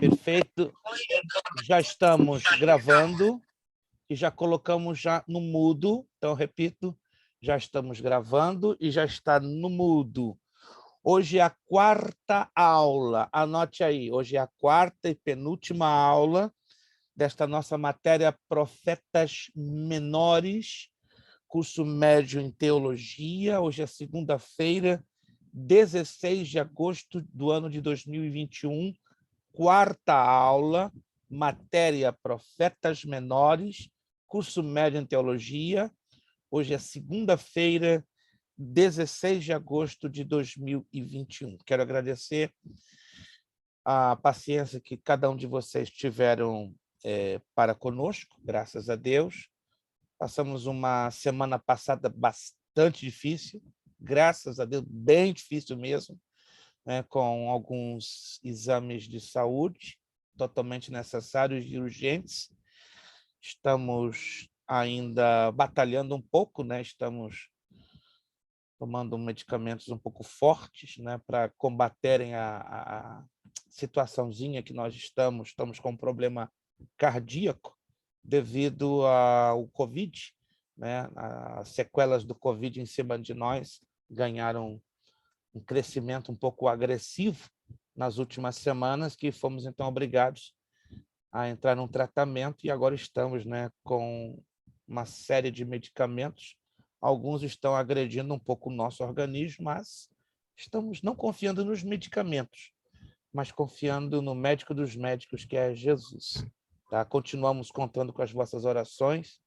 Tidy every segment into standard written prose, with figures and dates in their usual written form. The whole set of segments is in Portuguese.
Perfeito. Já estamos gravando e já colocamos já no mudo. Então, repito, já estamos gravando e já está no mudo. Hoje é a quarta aula. Anote aí, hoje é a quarta e penúltima aula desta nossa matéria Profetas Menores, curso médio em teologia. Hoje é segunda-feira, 16 de agosto do ano de 2021, quarta aula, matéria Profetas Menores, curso médio em teologia. Hoje é segunda-feira, 16 de agosto de 2021. Quero agradecer a paciência que cada um de vocês tiveram para conosco, graças a Deus. Passamos uma semana passada bastante difícil, graças a Deus, bem difícil mesmo, né, com alguns exames de saúde totalmente necessários e urgentes. Estamos ainda batalhando um pouco, né? Estamos tomando medicamentos um pouco fortes, né, para combaterem a situaçãozinha que nós estamos. Estamos com um problema cardíaco devido ao Covid, né? As sequelas do Covid em cima de nós ganharam um crescimento um pouco agressivo nas últimas semanas, que fomos então obrigados a entrar num tratamento e agora estamos, né, com uma série de medicamentos. Alguns estão agredindo um pouco o nosso organismo, mas estamos não confiando nos medicamentos, mas confiando no médico dos médicos, que é Jesus. Tá? Continuamos contando com as vossas orações.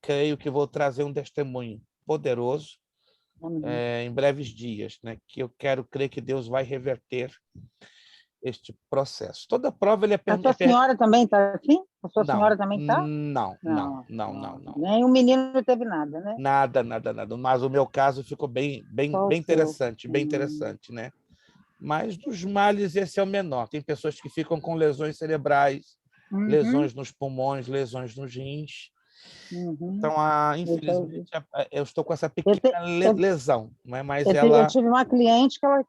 Creio que vou trazer um testemunho poderoso em breves dias, né? Que eu quero crer que Deus vai reverter este processo. Toda prova ele é... A sua senhora também está assim? A sua senhora também está? Não. Nem o menino teve nada, né? Nada. Mas o meu caso ficou bem interessante, bem interessante, né? Mas dos males esse é o menor. Tem pessoas que ficam com lesões cerebrais, lesões nos pulmões, lesões nos rins. Então, infelizmente, eu estou com essa pequena lesão, não é? Mas eu tive uma cliente que ela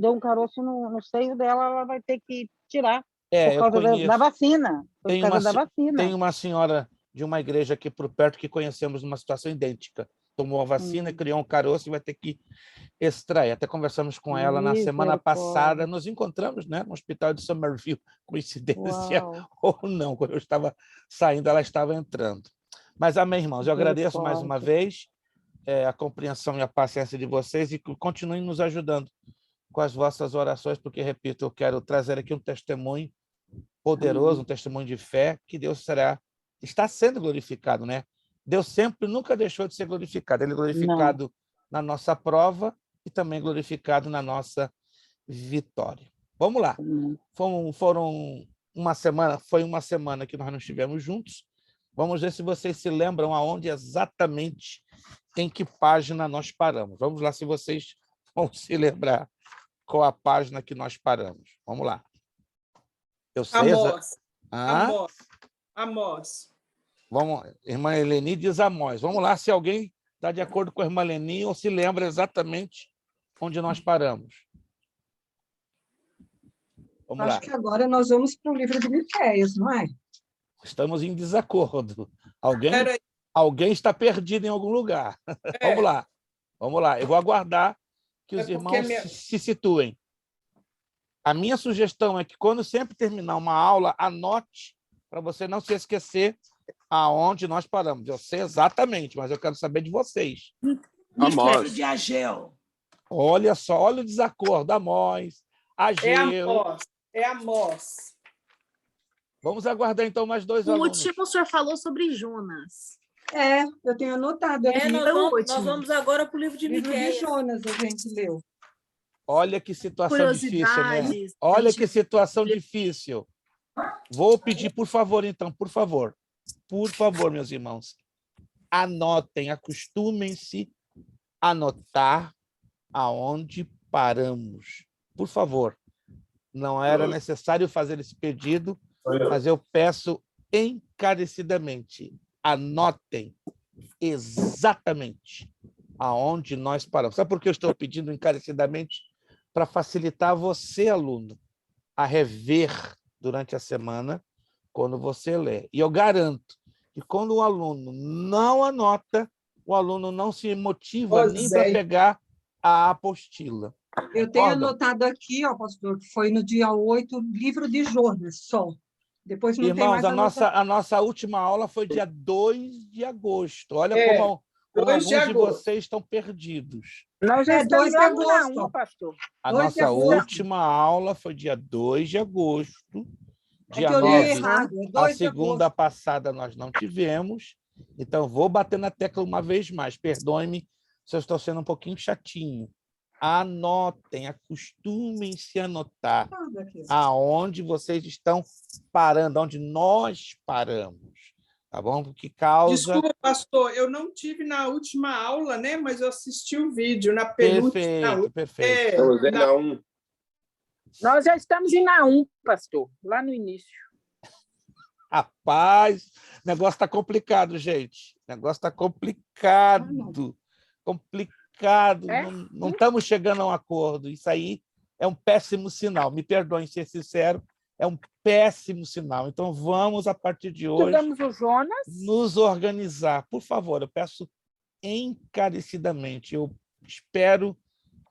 deu um caroço no seio dela, ela vai ter que tirar por causa da vacina. Tem uma senhora de uma igreja aqui por perto que conhecemos numa situação idêntica. Tomou a vacina, criou um caroço e vai ter que extrair. Até conversamos com ela na semana passada. Nos encontramos, né, no hospital de Somerville. Coincidência ou não, quando eu estava saindo, ela estava entrando. Mas, amém, irmãos, eu agradeço mais uma vez a compreensão e a paciência de vocês e continuem nos ajudando com as vossas orações, porque, repito, eu quero trazer aqui um testemunho poderoso, um testemunho de fé, que Deus está sendo glorificado, né? Deus sempre, nunca deixou de ser glorificado. Ele é glorificado na nossa prova e também glorificado na nossa vitória. Vamos lá. Foi uma semana que nós não estivemos juntos. Vamos ver se vocês se lembram aonde exatamente, em que página nós paramos. Vamos lá, se vocês vão se lembrar qual a página que nós paramos. Vamos lá. Eu sei. Amós. Vamos, irmã Eleni diz Amós. Vamos lá, se alguém está de acordo com a irmã Eleni ou se lembra exatamente onde nós paramos. Vamos lá. Acho que agora nós vamos para o livro de Miqueias, não é? Estamos em desacordo. Alguém está perdido em algum lugar. Vamos lá. Eu vou aguardar que os irmãos se situem. A minha sugestão é que, quando sempre terminar uma aula, anote, para você não se esquecer aonde nós paramos. Eu sei exatamente, mas eu quero saber de vocês. Amós. De Ageu. Olha só, olha o desacordo. Amós, Ageu. É Amós. Vamos aguardar, então, mais dois alunos. O último o senhor falou sobre Jonas. Eu tenho anotado aqui. Nós vamos agora para o livro de Miqueias. De Jonas a gente leu. Olha que situação difícil, né? Olha que situação difícil. Vou pedir, por favor, então, por favor, meus irmãos, anotem, acostumem-se a anotar aonde paramos. Por favor. Não era necessário fazer esse pedido, mas eu peço encarecidamente, anotem exatamente aonde nós paramos. Sabe por que eu estou pedindo encarecidamente? Para facilitar você, aluno, a rever durante a semana quando você lê. E eu garanto que quando o aluno não anota, o aluno não se motiva nem para pegar a apostila. Eu tenho anotado aqui, ó, pastor, que foi no dia 8, livro de Jonas, só. Depois não Irmãos, tem mais a nossa última aula foi dia 2 de agosto. Olha como alguns de vocês estão perdidos. Nós já estamos 2 de agosto. na 1, pastor. A nossa última aula foi dia 2 de agosto. Dia que eu li 9, errado. a segunda passada nós não tivemos. Então, vou bater na tecla uma vez mais. Perdoe-me se eu estou sendo um pouquinho chatinho. Anotem, acostumem-se a anotar aonde vocês estão parando, onde nós paramos, tá bom? Porque causa... Desculpa, pastor, eu não tive na última aula, né? Mas eu assisti o vídeo na penúltima. Perfeito. Estamos na 1. Nós já estamos em na 1, pastor, lá no início. Rapaz, o negócio está complicado, gente. O negócio está complicado. Complicado. Não estamos chegando a um acordo. Isso aí é um péssimo sinal. Me perdoem ser sincero, é um péssimo sinal. Então, vamos, a partir de hoje, nos organizar. Por favor, eu peço encarecidamente. Eu espero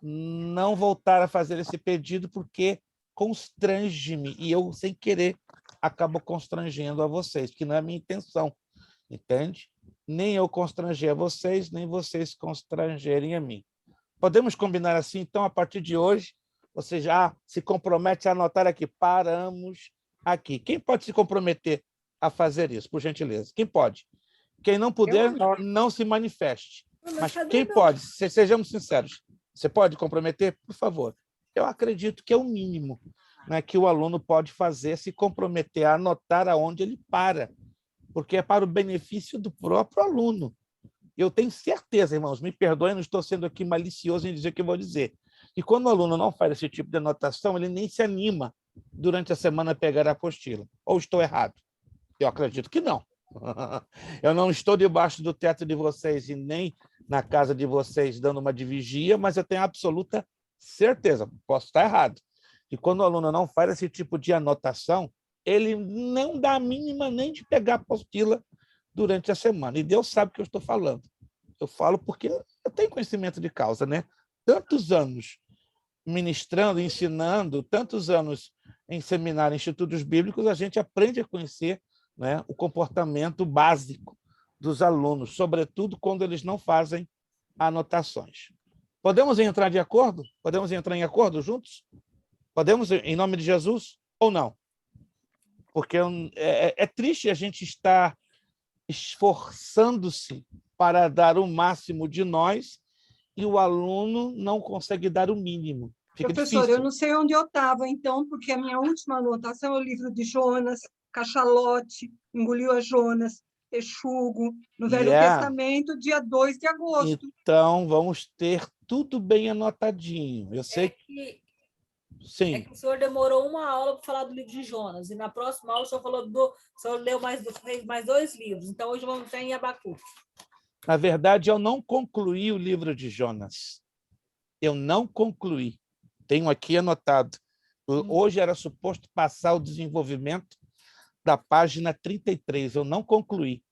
não voltar a fazer esse pedido, porque constrange-me. E eu, sem querer, acabo constrangendo a vocês, porque não é a minha intenção. Entende? Nem eu constranger a vocês, nem vocês constrangerem a mim. Podemos combinar assim? Então, a partir de hoje, você já se compromete a anotar aqui. Paramos aqui. Quem pode se comprometer a fazer isso, por gentileza? Quem pode? Quem não puder, não se manifeste. Mas quem pode? Sejamos sinceros. Você pode comprometer? Por favor. Eu acredito que é o mínimo, né, que o aluno pode fazer, se comprometer a anotar aonde ele para, porque é para o benefício do próprio aluno. Eu tenho certeza, irmãos, me perdoem, não estou sendo aqui malicioso em dizer o que eu vou dizer, que quando o aluno não faz esse tipo de anotação, ele nem se anima durante a semana a pegar a apostila. Ou estou errado? Eu acredito que não. Eu não estou debaixo do teto de vocês e nem na casa de vocês dando uma de vigia, mas eu tenho absoluta certeza, posso estar errado, que quando o aluno não faz esse tipo de anotação, ele não dá a mínima nem de pegar a apostila durante a semana. E Deus sabe o que eu estou falando. Eu falo porque eu tenho conhecimento de causa, né? Tantos anos ministrando, ensinando, tantos anos em seminário, em institutos bíblicos, a gente aprende a conhecer, né, o comportamento básico dos alunos, sobretudo quando eles não fazem anotações. Podemos entrar de acordo? Podemos entrar em acordo juntos? Podemos, em nome de Jesus, ou não? Porque é triste a gente estar esforçando-se para dar o máximo de nós e o aluno não consegue dar o mínimo. Fica Professor, difícil. Eu não sei onde eu estava, então, porque a minha última anotação é o livro de Jonas, Cachalote, Engoliu a Jonas, Texugo, no Velho Testamento, dia 2 de agosto. Então, vamos ter tudo bem anotadinho. Eu sei que... Sim. É que o senhor demorou uma aula para falar do livro de Jonas, e na próxima aula o senhor falou o senhor leu mais 2 livros, então hoje vamos ter em Abacuque. Na verdade, eu não concluí o livro de Jonas. Eu não concluí. Tenho aqui anotado. Hoje era suposto passar o desenvolvimento da página 33. Eu não concluí,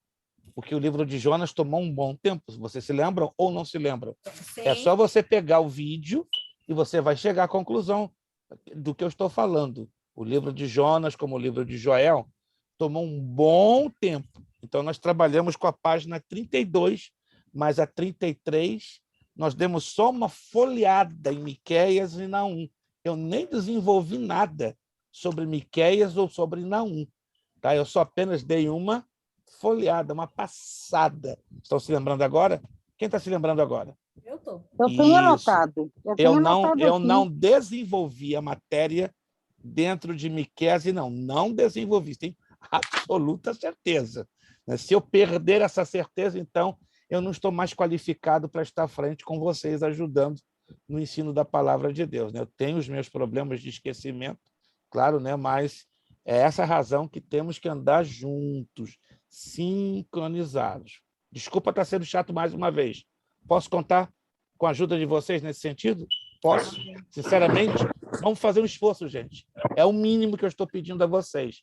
porque o livro de Jonas tomou um bom tempo. Vocês se lembram ou não se lembram? Sim. É só você pegar o vídeo e você vai chegar à conclusão do que eu estou falando. O livro de Jonas, como o livro de Joel, tomou um bom tempo. Então, nós trabalhamos com a página 32, mas a 33, nós demos só uma folheada em Miqueias e Naum. Eu nem desenvolvi nada sobre Miqueias ou sobre Naum. Tá? Eu só apenas dei uma folheada, uma passada. Estão se lembrando agora? Quem está se lembrando agora? Eu estou. Eu tenho anotado. Eu não desenvolvi a matéria dentro de Miqueias e não desenvolvi. Tenho absoluta certeza. Se eu perder essa certeza, então, eu não estou mais qualificado para estar à frente com vocês, ajudando no ensino da palavra de Deus. Eu tenho os meus problemas de esquecimento, claro, né? Mas é essa a razão que temos que andar juntos, sincronizados. Desculpa estar sendo chato mais uma vez. Posso contar com a ajuda de vocês nesse sentido? Posso? Sinceramente, Vamos fazer um esforço, gente. É o mínimo que eu estou pedindo a vocês.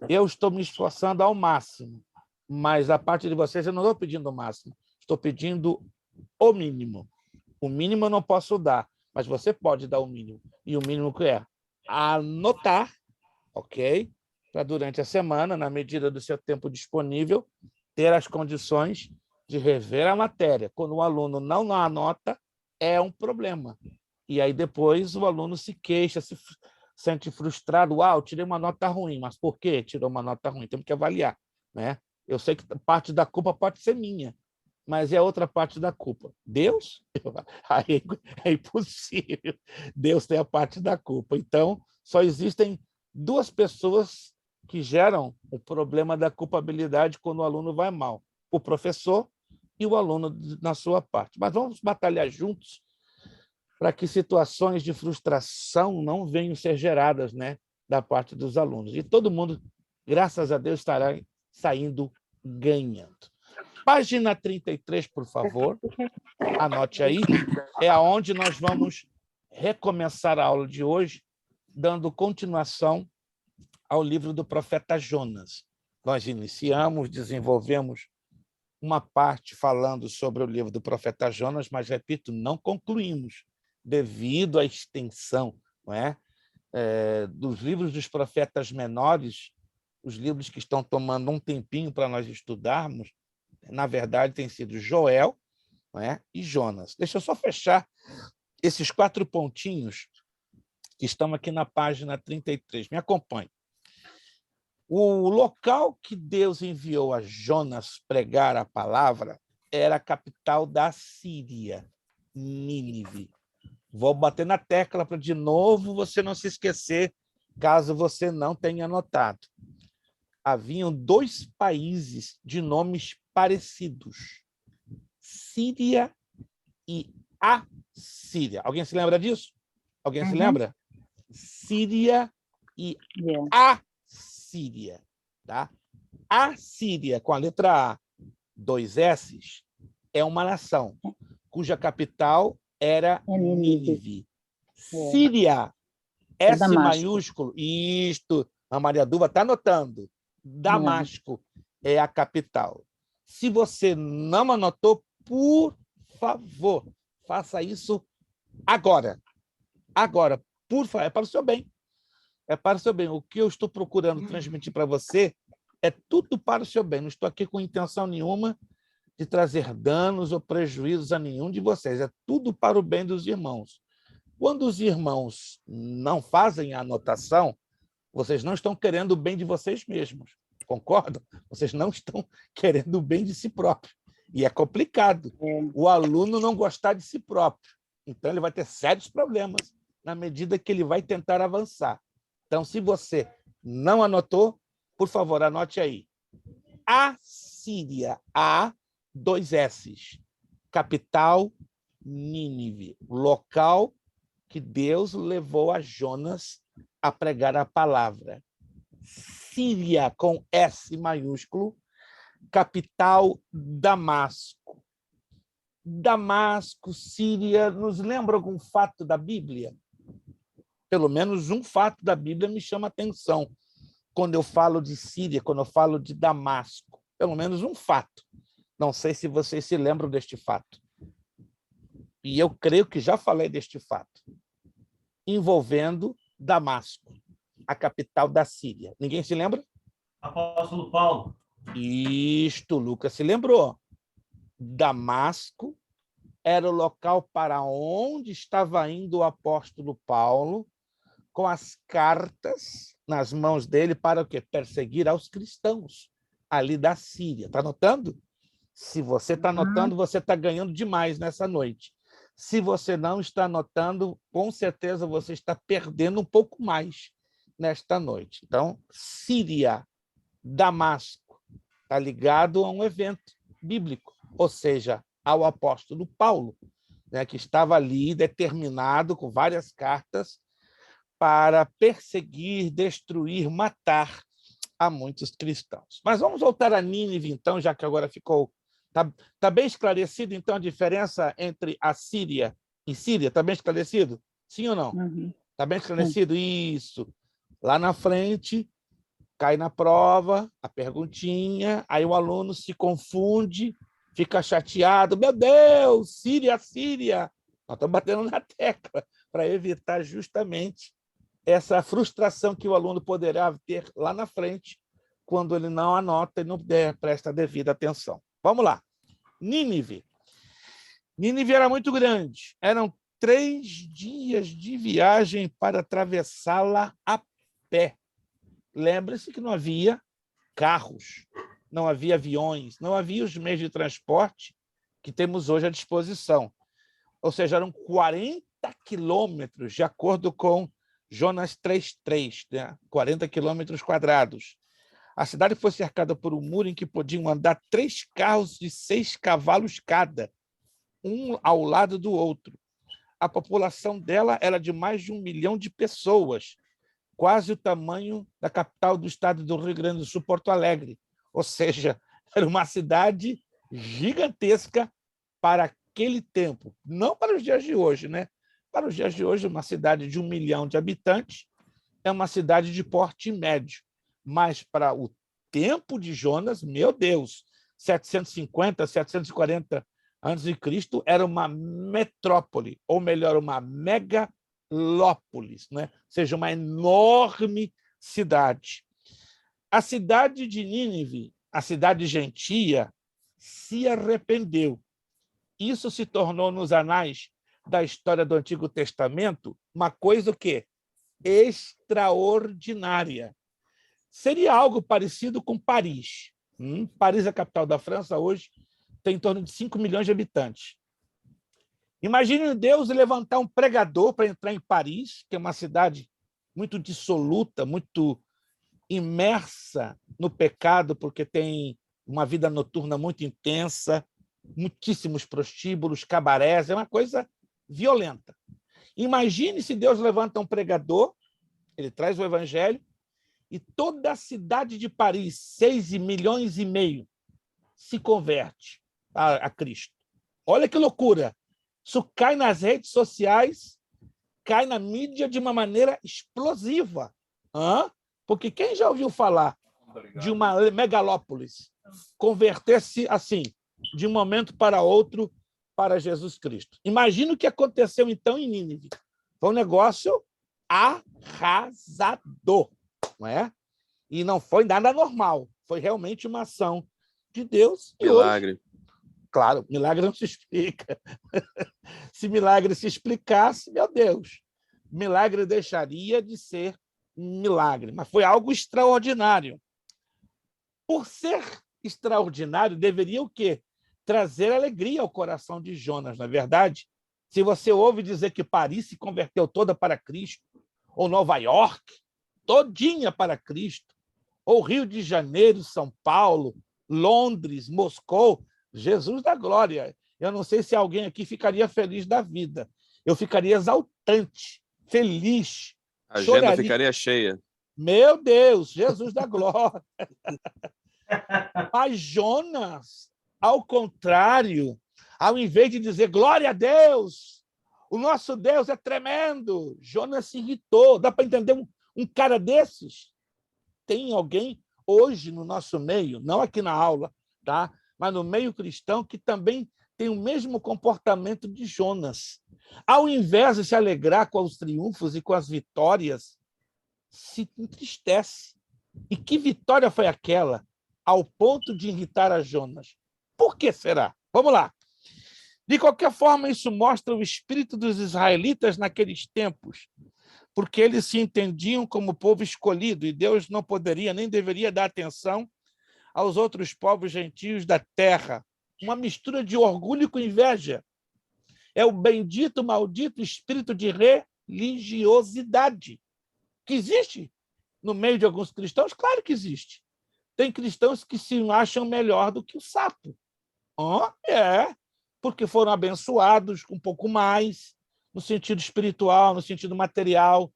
Eu estou me esforçando ao máximo, mas a parte de vocês eu não estou pedindo o máximo. Estou pedindo o mínimo. O mínimo eu não posso dar, mas você pode dar o mínimo. E o mínimo que é? Anotar, ok? Para durante a semana, na medida do seu tempo disponível, ter as condições de rever a matéria. Quando o aluno não anota, é um problema. E aí depois o aluno se queixa, se sente frustrado. Eu tirei uma nota ruim, mas por que tirou uma nota ruim? Temos que avaliar, né? Eu sei que parte da culpa pode ser minha, mas é outra parte da culpa. Deus? Aí é impossível. Deus tem a parte da culpa. Então, só existem duas pessoas que geram o problema da culpabilidade quando o aluno vai mal: o professor e o aluno na sua parte. Mas vamos batalhar juntos para que situações de frustração não venham ser geradas, né, da parte dos alunos. E todo mundo, graças a Deus, estará saindo ganhando. Página 33, por favor. Anote aí. É aonde nós vamos recomeçar a aula de hoje, dando continuação ao livro do profeta Jonas. Nós iniciamos, desenvolvemos uma parte falando sobre o livro do profeta Jonas, mas, repito, não concluímos, devido à extensão, não é? Dos livros dos profetas menores, os livros que estão tomando um tempinho para nós estudarmos, na verdade, tem sido Joel, não é? E Jonas. Deixa eu só fechar esses 4 pontinhos que estão aqui na página 33. Me acompanhe. O local que Deus enviou a Jonas pregar a palavra era a capital da Síria, Nínive. Vou bater na tecla para, de novo, você não se esquecer, caso você não tenha anotado. Haviam 2 países de nomes parecidos: Síria e Assíria. Alguém se lembra disso? Alguém se lembra? Síria e Assíria. Tá? A Síria, com a letra A, 2 S's, é uma nação cuja capital era Nínive. Síria, S maiúsculo, isto, a Maria Duva está anotando. Damasco é a capital. Se você não anotou, por favor, faça isso agora. Agora, por favor, é para o seu bem. É para o seu bem. O que eu estou procurando transmitir para você é tudo para o seu bem. Não estou aqui com intenção nenhuma de trazer danos ou prejuízos a nenhum de vocês. É tudo para o bem dos irmãos. Quando os irmãos não fazem a anotação, vocês não estão querendo o bem de vocês mesmos. Concordam? Vocês não estão querendo o bem de si próprio. E é complicado o aluno não gostar de si próprio. Então, ele vai ter sérios problemas na medida que ele vai tentar avançar. Então, se você não anotou, por favor, anote aí. A Síria, A, 2 S's. Capital, Nínive. Local que Deus levou a Jonas a pregar a palavra. Síria, com S maiúsculo. Capital, Damasco. Damasco, Síria, nos lembra algum fato da Bíblia? Pelo menos um fato da Bíblia me chama a atenção quando eu falo de Síria, quando eu falo de Damasco. Pelo menos um fato. Não sei se vocês se lembram deste fato. E eu creio que já falei deste fato. Envolvendo Damasco, a capital da Síria. Ninguém se lembra? Apóstolo Paulo. Isto, Lucas se lembrou. Damasco era o local para onde estava indo o apóstolo Paulo com as cartas nas mãos dele para o quê? Perseguir aos cristãos ali da Síria. Está anotando? Se você está anotando, você está ganhando demais nessa noite. Se você não está anotando, com certeza você está perdendo um pouco mais nesta noite. Então, Síria, Damasco, está ligado a um evento bíblico, ou seja, ao apóstolo Paulo, né, que estava ali determinado com várias cartas para perseguir, destruir, matar a muitos cristãos. Mas vamos voltar a Nínive, então, já que agora ficou... Está bem esclarecido, então, a diferença entre a Síria e Síria? Está bem esclarecido? Sim ou não? Está bem esclarecido? Isso. Lá na frente, cai na prova, a perguntinha, aí o aluno se confunde, fica chateado. Meu Deus, Síria, Síria. Nós estamos batendo na tecla para evitar justamente essa frustração que o aluno poderá ter lá na frente quando ele não anota e não presta devida atenção. Vamos lá. Nínive. Nínive era muito grande. Eram 3 dias de viagem para atravessá-la a pé. Lembre-se que não havia carros, não havia aviões, não havia os meios de transporte que temos hoje à disposição. Ou seja, eram 40 quilômetros, de acordo com Jonas 3:3, né? 40 quilômetros quadrados. A cidade foi cercada por um muro em que podiam andar 3 carros de 6 cavalos cada, um ao lado do outro. A população dela era de mais de 1 milhão de pessoas, quase o tamanho da capital do estado do Rio Grande do Sul, Porto Alegre. Ou seja, era uma cidade gigantesca para aquele tempo. Não para os dias de hoje, né? Para os dias de hoje, uma cidade de 1 milhão de habitantes é uma cidade de porte médio. Mas para o tempo de Jonas, meu Deus, 750, 740 a.C., era uma metrópole, ou melhor, uma megalópolis, né? Ou seja, uma enorme cidade. A cidade de Nínive, a cidade gentia, se arrependeu. Isso se tornou, nos anais da história do Antigo Testamento, uma coisa o quê? Extraordinária. Seria algo parecido com Paris. Paris, a capital da França, hoje tem em torno de 5 milhões de habitantes. Imagine Deus levantar um pregador para entrar em Paris, que é uma cidade muito dissoluta, muito imersa no pecado, porque tem uma vida noturna muito intensa, muitíssimos prostíbulos, cabarés, é uma coisa violenta. Imagine se Deus levanta um pregador, ele traz o evangelho, e toda a cidade de Paris, 6,5 milhões, se converte a Cristo. Olha que loucura! Isso cai nas redes sociais, cai na mídia de uma maneira explosiva. Porque quem já ouviu falar de uma megalópolis converter-se assim, de um momento para outro, para Jesus Cristo? Imagina o que aconteceu então em Nínive. Foi um negócio arrasador, não é? E não foi nada normal, foi realmente uma ação de Deus. Milagre. Hoje, claro, milagre não se explica. Se milagre se explicasse, meu Deus, milagre deixaria de ser milagre, mas foi algo extraordinário. Por ser extraordinário, deveria o quê? Trazer alegria ao coração de Jonas, não é verdade? Se você ouve dizer que Paris se converteu toda para Cristo, ou Nova York, todinha para Cristo, ou Rio de Janeiro, São Paulo, Londres, Moscou, Jesus da glória. Eu não sei se alguém aqui ficaria feliz da vida. Eu ficaria exaltante, feliz. A agenda ficaria cheia. Meu Deus, Jesus da glória. Mas Jonas, ao contrário, ao invés de dizer glória a Deus, o nosso Deus é tremendo, Jonas se irritou. Dá para entender um cara desses? Tem alguém hoje no nosso meio, não aqui na aula, tá? Mas no meio cristão, que também tem o mesmo comportamento de Jonas. Ao invés de se alegrar com os triunfos e com as vitórias, se entristece. E que vitória foi aquela, ao ponto de irritar a Jonas? Por que será? Vamos lá. De qualquer forma, isso mostra o espírito dos israelitas naqueles tempos, porque eles se entendiam como povo escolhido, e Deus não poderia nem deveria dar atenção aos outros povos gentios da terra. Uma mistura de orgulho com inveja. É o bendito, maldito espírito de religiosidade que existe no meio de alguns cristãos. Claro que existe. Tem cristãos que se acham melhor do que o sapo. Porque foram abençoados um pouco mais, no sentido espiritual, no sentido material,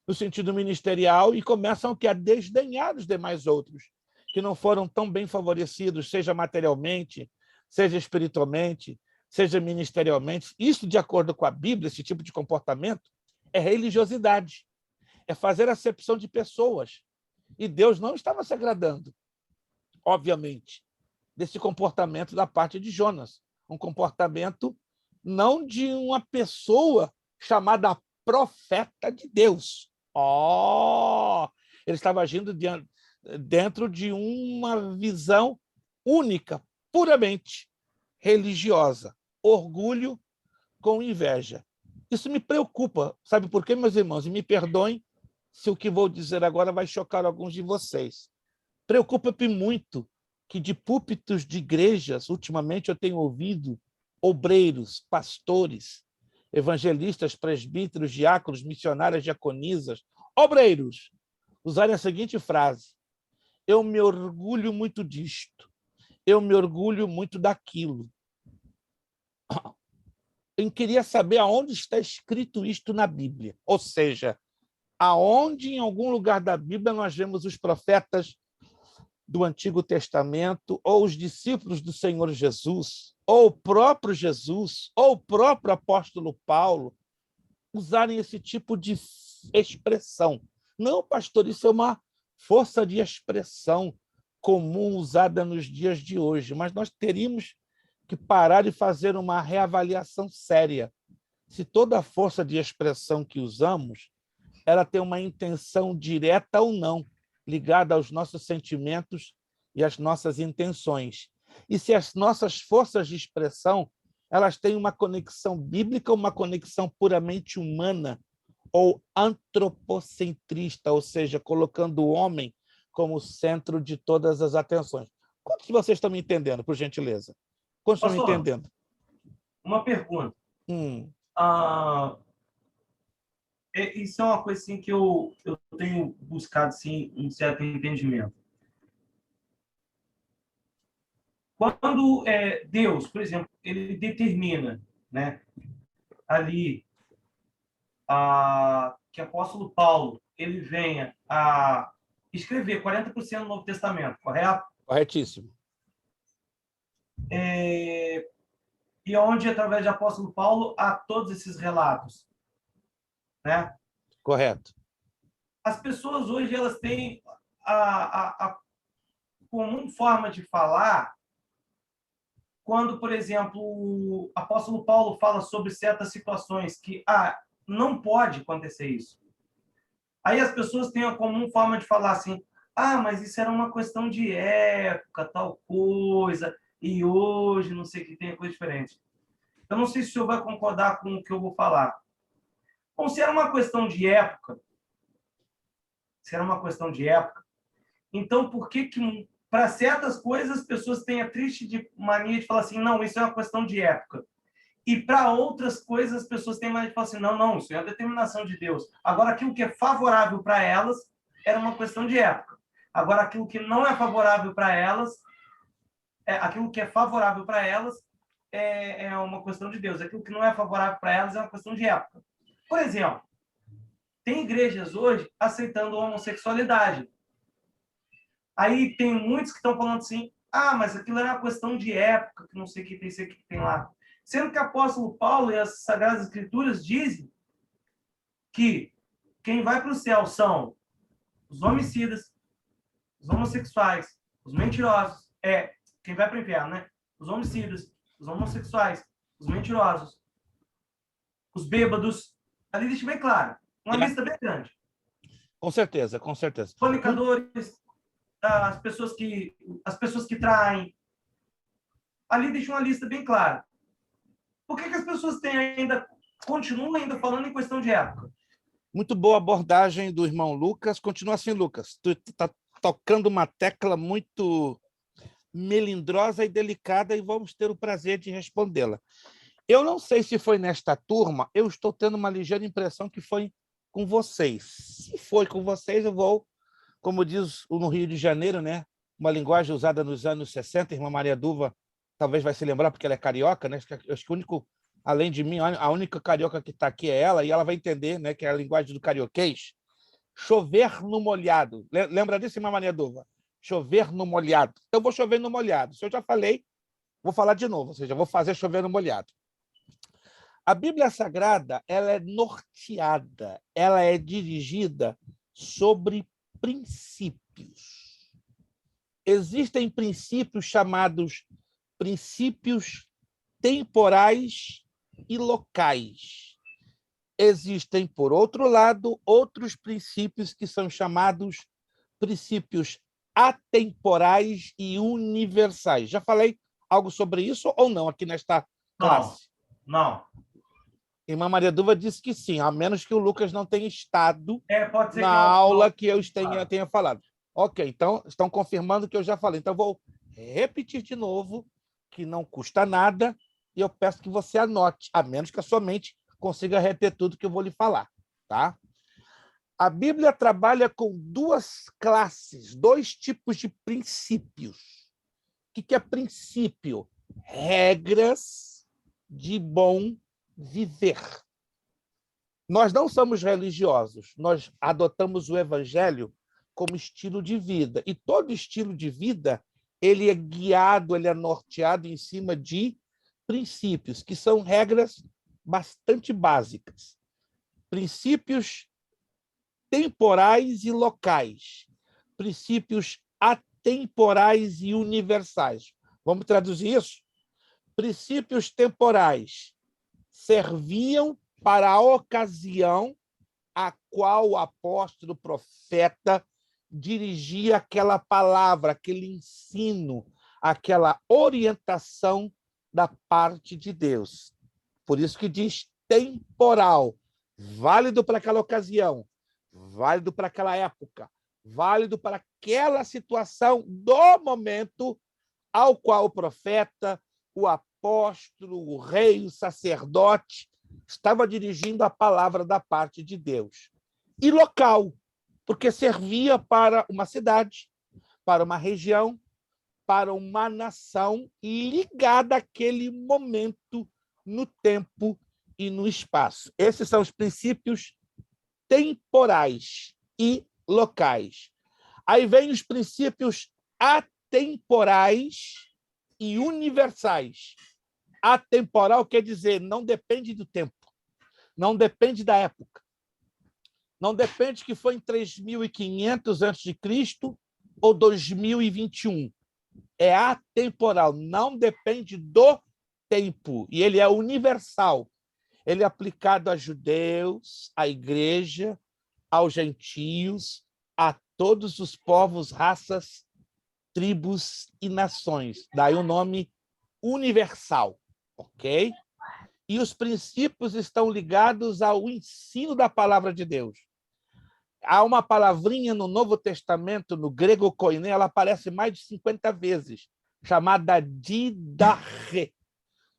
no sentido ministerial, e começam a desdenhar os demais outros, que não foram tão bem favorecidos, seja materialmente, seja espiritualmente, seja ministerialmente. Isso, de acordo com a Bíblia, esse tipo de comportamento é religiosidade, é fazer acepção de pessoas. E Deus não estava se agradando, obviamente, desse comportamento da parte de Jonas. Um comportamento não de uma pessoa chamada profeta de Deus. Ele estava agindo dentro de uma visão única, puramente religiosa. Orgulho com inveja. Isso me preocupa. Sabe por quê, meus irmãos? E me perdoem se o que vou dizer agora vai chocar alguns de vocês. Preocupa-me muito que de púlpitos de igrejas, ultimamente eu tenho ouvido obreiros, pastores, evangelistas, presbíteros, diáconos, missionárias, diaconisas, obreiros, usarem a seguinte frase: eu me orgulho muito disto, eu me orgulho muito daquilo. Eu queria saber aonde está escrito isto na Bíblia, ou seja, aonde em algum lugar da Bíblia nós vemos os profetas do Antigo Testamento, ou os discípulos do Senhor Jesus, ou o próprio Jesus, ou o próprio apóstolo Paulo, usarem esse tipo de expressão. Não, pastor, isso é uma força de expressão comum usada nos dias de hoje, mas nós teríamos que parar e fazer uma reavaliação séria. Se toda a força de expressão que usamos, ela tem uma intenção direta ou não, ligada aos nossos sentimentos e às nossas intenções. E se as nossas forças de expressão, elas têm uma conexão bíblica ou uma conexão puramente humana ou antropocentrista, ou seja, colocando o homem como centro de todas as atenções. Quantos de vocês estão me entendendo, por gentileza? Quantos estão me entendendo? Uma pergunta. Isso é uma coisa assim, que eu tenho buscado assim, um certo entendimento. Quando Deus, por exemplo, ele determina, né, ali que o apóstolo Paulo ele venha a escrever 40% do Novo Testamento, correto? Corretíssimo. E onde, através de apóstolo Paulo, há todos esses relatos, né? Correto. As pessoas hoje elas têm a comum forma de falar quando, por exemplo, o apóstolo Paulo fala sobre certas situações que não pode acontecer isso. Aí as pessoas têm a comum forma de falar assim: mas isso era uma questão de época, tal coisa, e hoje não sei o que, tem coisa diferente. Eu não sei se o senhor vai concordar com o que eu vou falar. Bom, se era uma questão de época, então por que para certas coisas as pessoas têm a triste mania de falar assim: não, isso é uma questão de época. E para outras coisas as pessoas têm mania de falar assim: não, isso é a determinação de Deus. Agora, aquilo que é favorável para elas era uma questão de época. Agora, aquilo que não é favorável para elas, aquilo que é favorável para elas é uma questão de Deus. Aquilo que não é favorável para elas é uma questão de época. Por exemplo, tem igrejas hoje aceitando a homossexualidade. Aí tem muitos que estão falando assim: mas aquilo era uma questão de época, que não sei o que tem lá. Sendo que o apóstolo Paulo e as Sagradas Escrituras dizem que quem vai para o céu são os homicidas, os homossexuais, os mentirosos. Quem vai para o inferno, né? Os homicidas, os homossexuais, os mentirosos, os bêbados. Ali deixa bem claro. Uma lista bem grande. Com certeza, com certeza. Fornicadores, as pessoas que traem. Ali deixa uma lista bem clara. Por que as pessoas continuam ainda falando em questão de época? Muito boa abordagem do irmão Lucas. Continua assim, Lucas. Tu está tocando uma tecla muito melindrosa e delicada e vamos ter o prazer de respondê-la. Eu não sei se foi nesta turma, eu estou tendo uma ligeira impressão que foi com vocês. Se foi com vocês, eu vou, como diz no Rio de Janeiro, né? Uma linguagem usada nos anos 60, irmã Maria Duva talvez vai se lembrar, porque ela é carioca, né? Acho que o único, além de mim, a única carioca que está aqui é ela, e ela vai entender, né, que é a linguagem do carioquês. Chover no molhado. Lembra disso, irmã Maria Duva? Chover no molhado. Então, eu vou chover no molhado. Se eu já falei, vou falar de novo, ou seja, vou fazer chover no molhado. A Bíblia Sagrada, ela é norteada, ela é dirigida sobre princípios. Existem princípios chamados princípios temporais e locais. Existem, por outro lado, outros princípios que são chamados princípios atemporais e universais. Já falei algo sobre isso ou não aqui nesta classe? Não. Irmã Maria Duva disse que sim, a menos que o Lucas não tenha estado pode ser na aula que eu tenha falado. Ok, então estão confirmando que eu já falei. Então, vou repetir de novo, que não custa nada, e eu peço que você anote, a menos que a sua mente consiga reter tudo que eu vou lhe falar. Tá? A Bíblia trabalha com duas classes, dois tipos de princípios. O que é princípio? Regras de bom viver. Nós não somos religiosos, nós adotamos o evangelho como estilo de vida. E todo estilo de vida, ele é guiado, ele é norteado em cima de princípios, que são regras bastante básicas. Princípios temporais e locais. Princípios atemporais e universais. Vamos traduzir isso? Princípios temporais serviam para a ocasião a qual o apóstolo, profeta, dirigia aquela palavra, aquele ensino, aquela orientação da parte de Deus. Por isso que diz temporal, válido para aquela ocasião, válido para aquela época, válido para aquela situação do momento ao qual o profeta, o apóstolo, o rei, o sacerdote estava dirigindo a palavra da parte de Deus. E local, porque servia para uma cidade, para uma região, para uma nação ligada àquele momento no tempo e no espaço. Esses são os princípios temporais e locais. Aí vem os princípios atemporais e universais. Atemporal quer dizer não depende do tempo, não depende da época, não depende que foi em 3.500 a.C. ou 2021. É atemporal, não depende do tempo. E ele é universal. Ele é aplicado a judeus, à igreja, aos gentios, a todos os povos, raças, tribos e nações. Daí o nome universal, ok? E os princípios estão ligados ao ensino da palavra de Deus. Há uma palavrinha no Novo Testamento, no grego koiné, ela aparece mais de 50 vezes, chamada didache.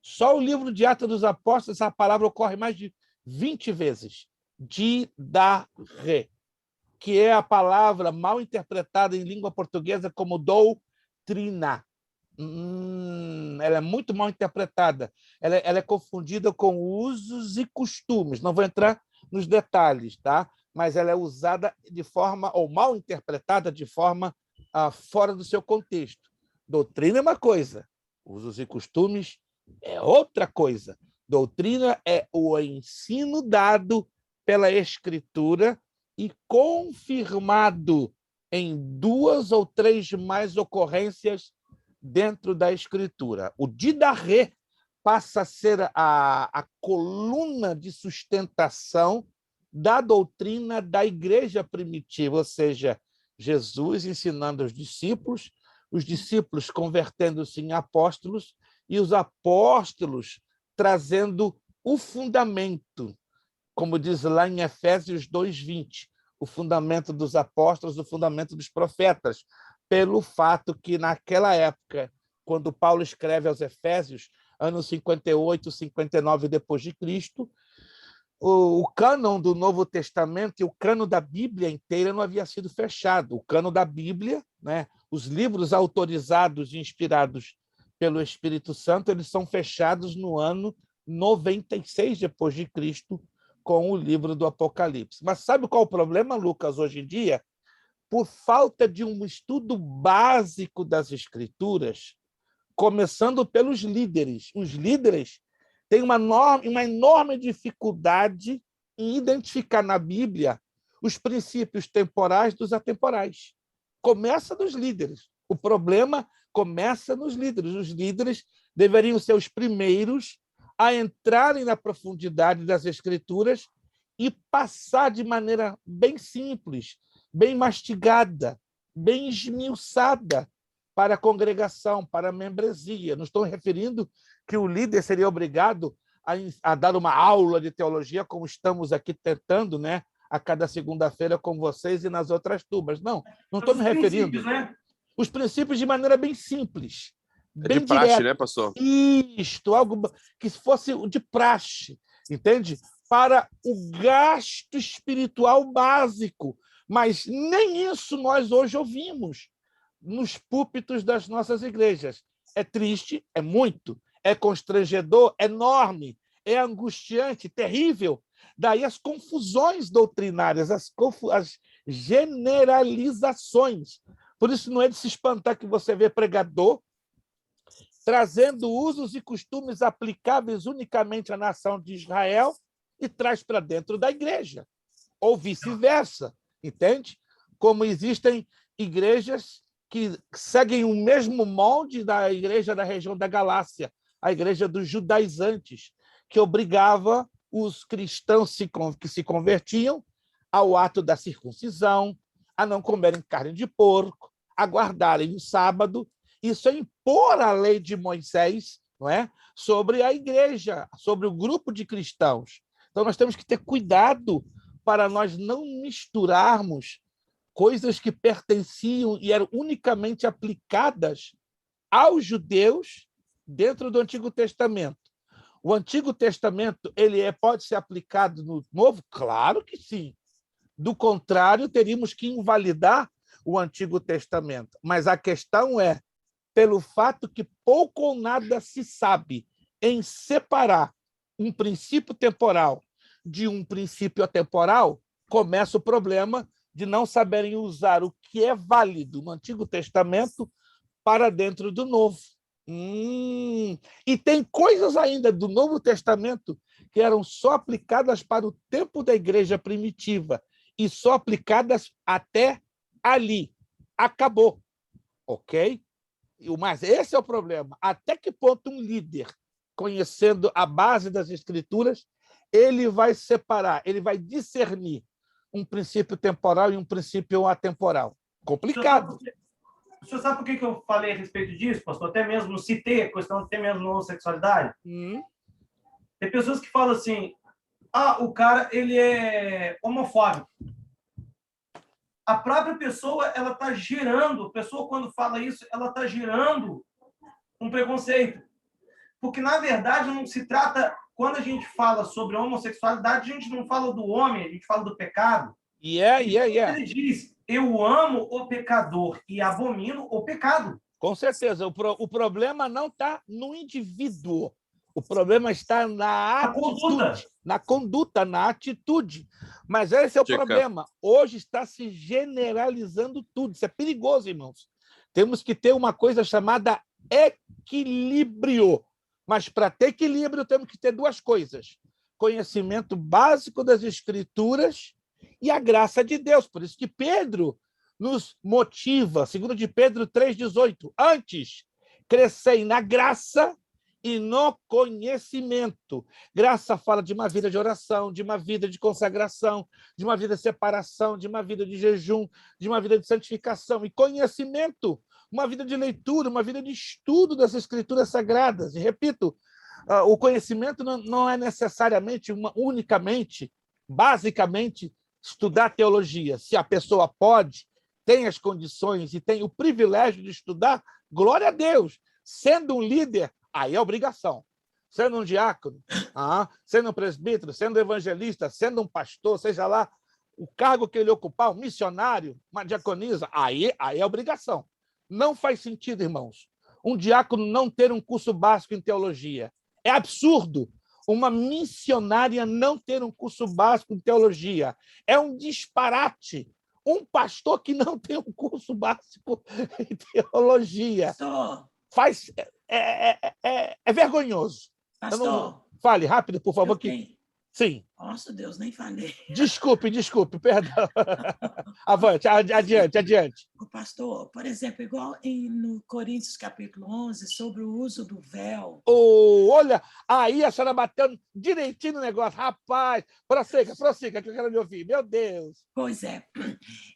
Só o livro de Atos dos Apóstolos, essa palavra ocorre mais de 20 vezes. Didache, que é a palavra mal interpretada em língua portuguesa como doutrina. Ela é muito mal interpretada. Ela é confundida com usos e costumes. Não vou entrar nos detalhes, tá? Mas ela é usada de forma, ou mal interpretada de forma fora do seu contexto. Doutrina é uma coisa, usos e costumes é outra coisa. Doutrina é o ensino dado pela Escritura e confirmado em 2 ou 3 mais ocorrências dentro da Escritura. O didache passa a ser a coluna de sustentação da doutrina da igreja primitiva, ou seja, Jesus ensinando os discípulos convertendo-se em apóstolos e os apóstolos trazendo o fundamento, como diz lá em Efésios 2:20, o fundamento dos apóstolos, o fundamento dos profetas, pelo fato que naquela época, quando Paulo escreve aos Efésios, anos 58, 59 depois de Cristo, o cânon do Novo Testamento e o cânon da Bíblia inteira não havia sido fechado. O cânon da Bíblia, né, os livros autorizados e inspirados pelo Espírito Santo, eles são fechados no ano 96 depois de Cristo, com o livro do Apocalipse. Mas sabe qual é o problema, Lucas, hoje em dia? Por falta de um estudo básico das Escrituras, começando pelos líderes. Os líderes tem uma enorme dificuldade em identificar na Bíblia os princípios temporais dos atemporais. Começa dos líderes. O problema começa nos líderes. Os líderes deveriam ser os primeiros a entrarem na profundidade das Escrituras e passar de maneira bem simples, bem mastigada, bem esmiuçada para a congregação, para a membresia. Não estou referindo que o líder seria obrigado a dar uma aula de teologia, como estamos aqui tentando, né, a cada segunda-feira com vocês e nas outras turmas. Não estou me referindo. Né? Os princípios de maneira bem simples, bem de praxe, direta. Né, pastor? Isto, algo que fosse de praxe, entende? Para o gasto espiritual básico. Mas nem isso nós hoje ouvimos nos púlpitos das nossas igrejas. É triste, é muito, é constrangedor, é enorme, é angustiante, terrível. Daí as confusões doutrinárias, as generalizações. Por isso não é de se espantar que você vê pregador trazendo usos e costumes aplicáveis unicamente à nação de Israel e traz para dentro da igreja, ou vice-versa, entende? Como existem igrejas que seguem o mesmo molde da igreja da região da Galácia, a igreja dos judaizantes, que obrigava os cristãos que se convertiam ao ato da circuncisão, a não comerem carne de porco, a guardarem o sábado. Isso é impor a lei de Moisés, não é? Sobre a igreja, sobre o grupo de cristãos. Então, nós temos que ter cuidado para nós não misturarmos coisas que pertenciam e eram unicamente aplicadas aos judeus dentro do Antigo Testamento. O Antigo Testamento pode ser aplicado no Novo? Claro que sim. Do contrário, teríamos que invalidar o Antigo Testamento. Mas a questão é, pelo fato que pouco ou nada se sabe em separar um princípio temporal de um princípio atemporal, começa o problema de não saberem usar o que é válido no Antigo Testamento para dentro do Novo. E tem coisas ainda do Novo Testamento que eram só aplicadas para o tempo da igreja primitiva e só aplicadas até ali. Acabou. Ok? Mas esse é o problema. Até que ponto um líder, conhecendo a base das Escrituras, ele vai separar, ele vai discernir um princípio temporal e um princípio atemporal? Complicado. O senhor sabe por que eu falei a respeito disso, pastor? Até mesmo citei a questão até mesmo da homossexualidade. Tem pessoas que falam assim, o cara ele é homofóbico. A própria pessoa, ela está gerando, a pessoa quando fala isso, ela está gerando um preconceito. Porque, na verdade, não se trata, quando a gente fala sobre homossexualidade, a gente não fala do homem, a gente fala do pecado. Ele diz, eu amo o pecador e abomino o pecado. Com certeza. O problema não está no indivíduo. O problema está na atitude, na conduta, na atitude. Mas esse é o problema. Hoje está se generalizando tudo. Isso é perigoso, irmãos. Temos que ter uma coisa chamada equilíbrio. Mas para ter equilíbrio, temos que ter duas coisas: conhecimento básico das Escrituras e a graça de Deus. Por isso que Pedro nos motiva, segundo de Pedro 3,18, antes, crescei na graça e no conhecimento. Graça fala de uma vida de oração, de uma vida de consagração, de uma vida de separação, de uma vida de jejum, de uma vida de santificação. E conhecimento, uma vida de leitura, uma vida de estudo das Escrituras Sagradas. E, repito, o conhecimento não é necessariamente, unicamente, basicamente, estudar teologia. Se a pessoa pode, tem as condições e tem o privilégio de estudar, glória a Deus. Sendo um líder, aí é obrigação. Sendo um diácono, sendo um presbítero, sendo um evangelista, sendo um pastor, seja lá o cargo que ele ocupar, um missionário, uma diaconisa, aí é obrigação. Não faz sentido, irmãos, um diácono não ter um curso básico em teologia. É absurdo uma missionária não ter um curso básico em teologia. É um disparate. Um pastor que não tem um curso básico em teologia. Pastor. É vergonhoso. Pastor. Fale rápido, por favor. Sim. Nossa, Deus, nem falei. Desculpe, perdão. Adiante. O pastor, por exemplo, igual no Coríntios capítulo 11, sobre o uso do véu. Olha, aí a senhora batendo direitinho no negócio. Rapaz, prossiga, que eu quero me ouvir. Meu Deus. Pois é.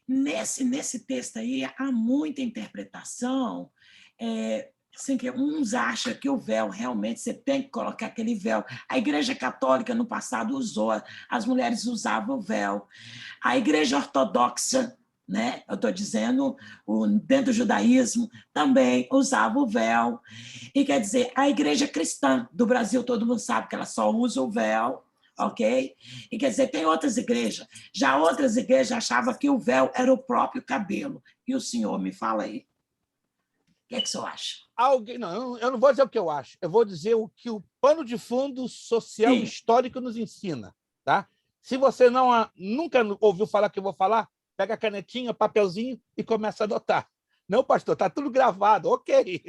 Nesse texto aí, há muita interpretação. Assim, que uns acham que o véu, realmente, você tem que colocar aquele véu. A Igreja Católica, no passado, usou, as mulheres usavam o véu. A Igreja Ortodoxa, né? Eu estou dizendo, dentro do judaísmo, também usava o véu. E quer dizer, a Igreja Cristã do Brasil, todo mundo sabe que ela só usa o véu, ok? E quer dizer, tem outras igrejas. Já outras igrejas achavam que o véu era o próprio cabelo. E o senhor me fala aí. O que é que o senhor acha? Não, eu não vou dizer o que eu acho. Eu vou dizer o que o pano de fundo social e histórico nos ensina. Tá? Se você nunca ouviu falar que eu vou falar, pega a canetinha, papelzinho e começa a anotar. Não, pastor, está tudo gravado. Ok.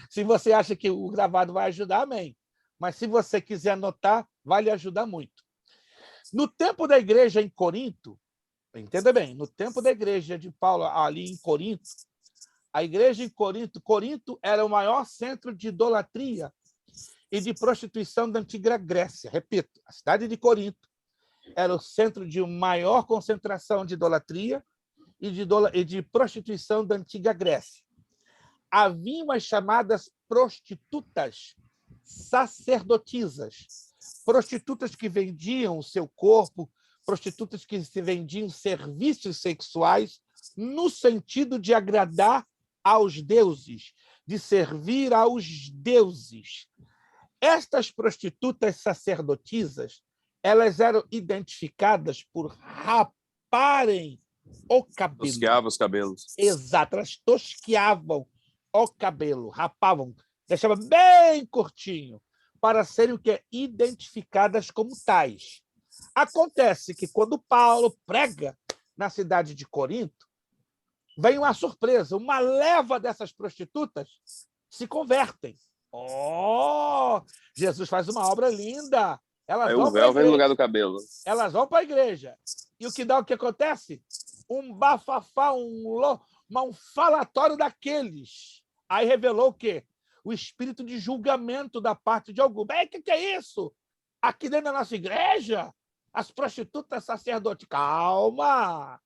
Se você acha que o gravado vai ajudar, amém. Mas se você quiser anotar, vai lhe ajudar muito. No tempo da igreja em Corinto, entenda bem, no tempo da igreja de Paulo ali em Corinto, a igreja em Corinto era o maior centro de idolatria e de prostituição da antiga Grécia. Repito, a cidade de Corinto era o centro de maior concentração de idolatria e de prostituição da antiga Grécia. Haviam as chamadas prostitutas sacerdotisas, prostitutas que vendiam o seu corpo, prostitutas que se vendiam serviços sexuais no sentido de agradar aos deuses, de servir aos deuses. Estas prostitutas sacerdotisas, elas eram identificadas por raparem o cabelo. Tosqueavam os cabelos. Exato, elas tosqueavam o cabelo, rapavam, deixavam bem curtinho, para serem o que? Identificadas como tais. Acontece que quando Paulo prega na cidade de Corinto, vem uma surpresa, uma leva dessas prostitutas se convertem. Jesus faz uma obra linda. Aí o véu vem no lugar do cabelo. Elas vão para a igreja. E o que acontece? Um bafafá, um falatório daqueles. Aí revelou o quê? O espírito de julgamento da parte de algum. O que é isso? Aqui dentro da nossa igreja, as prostitutas sacerdotes. Calma!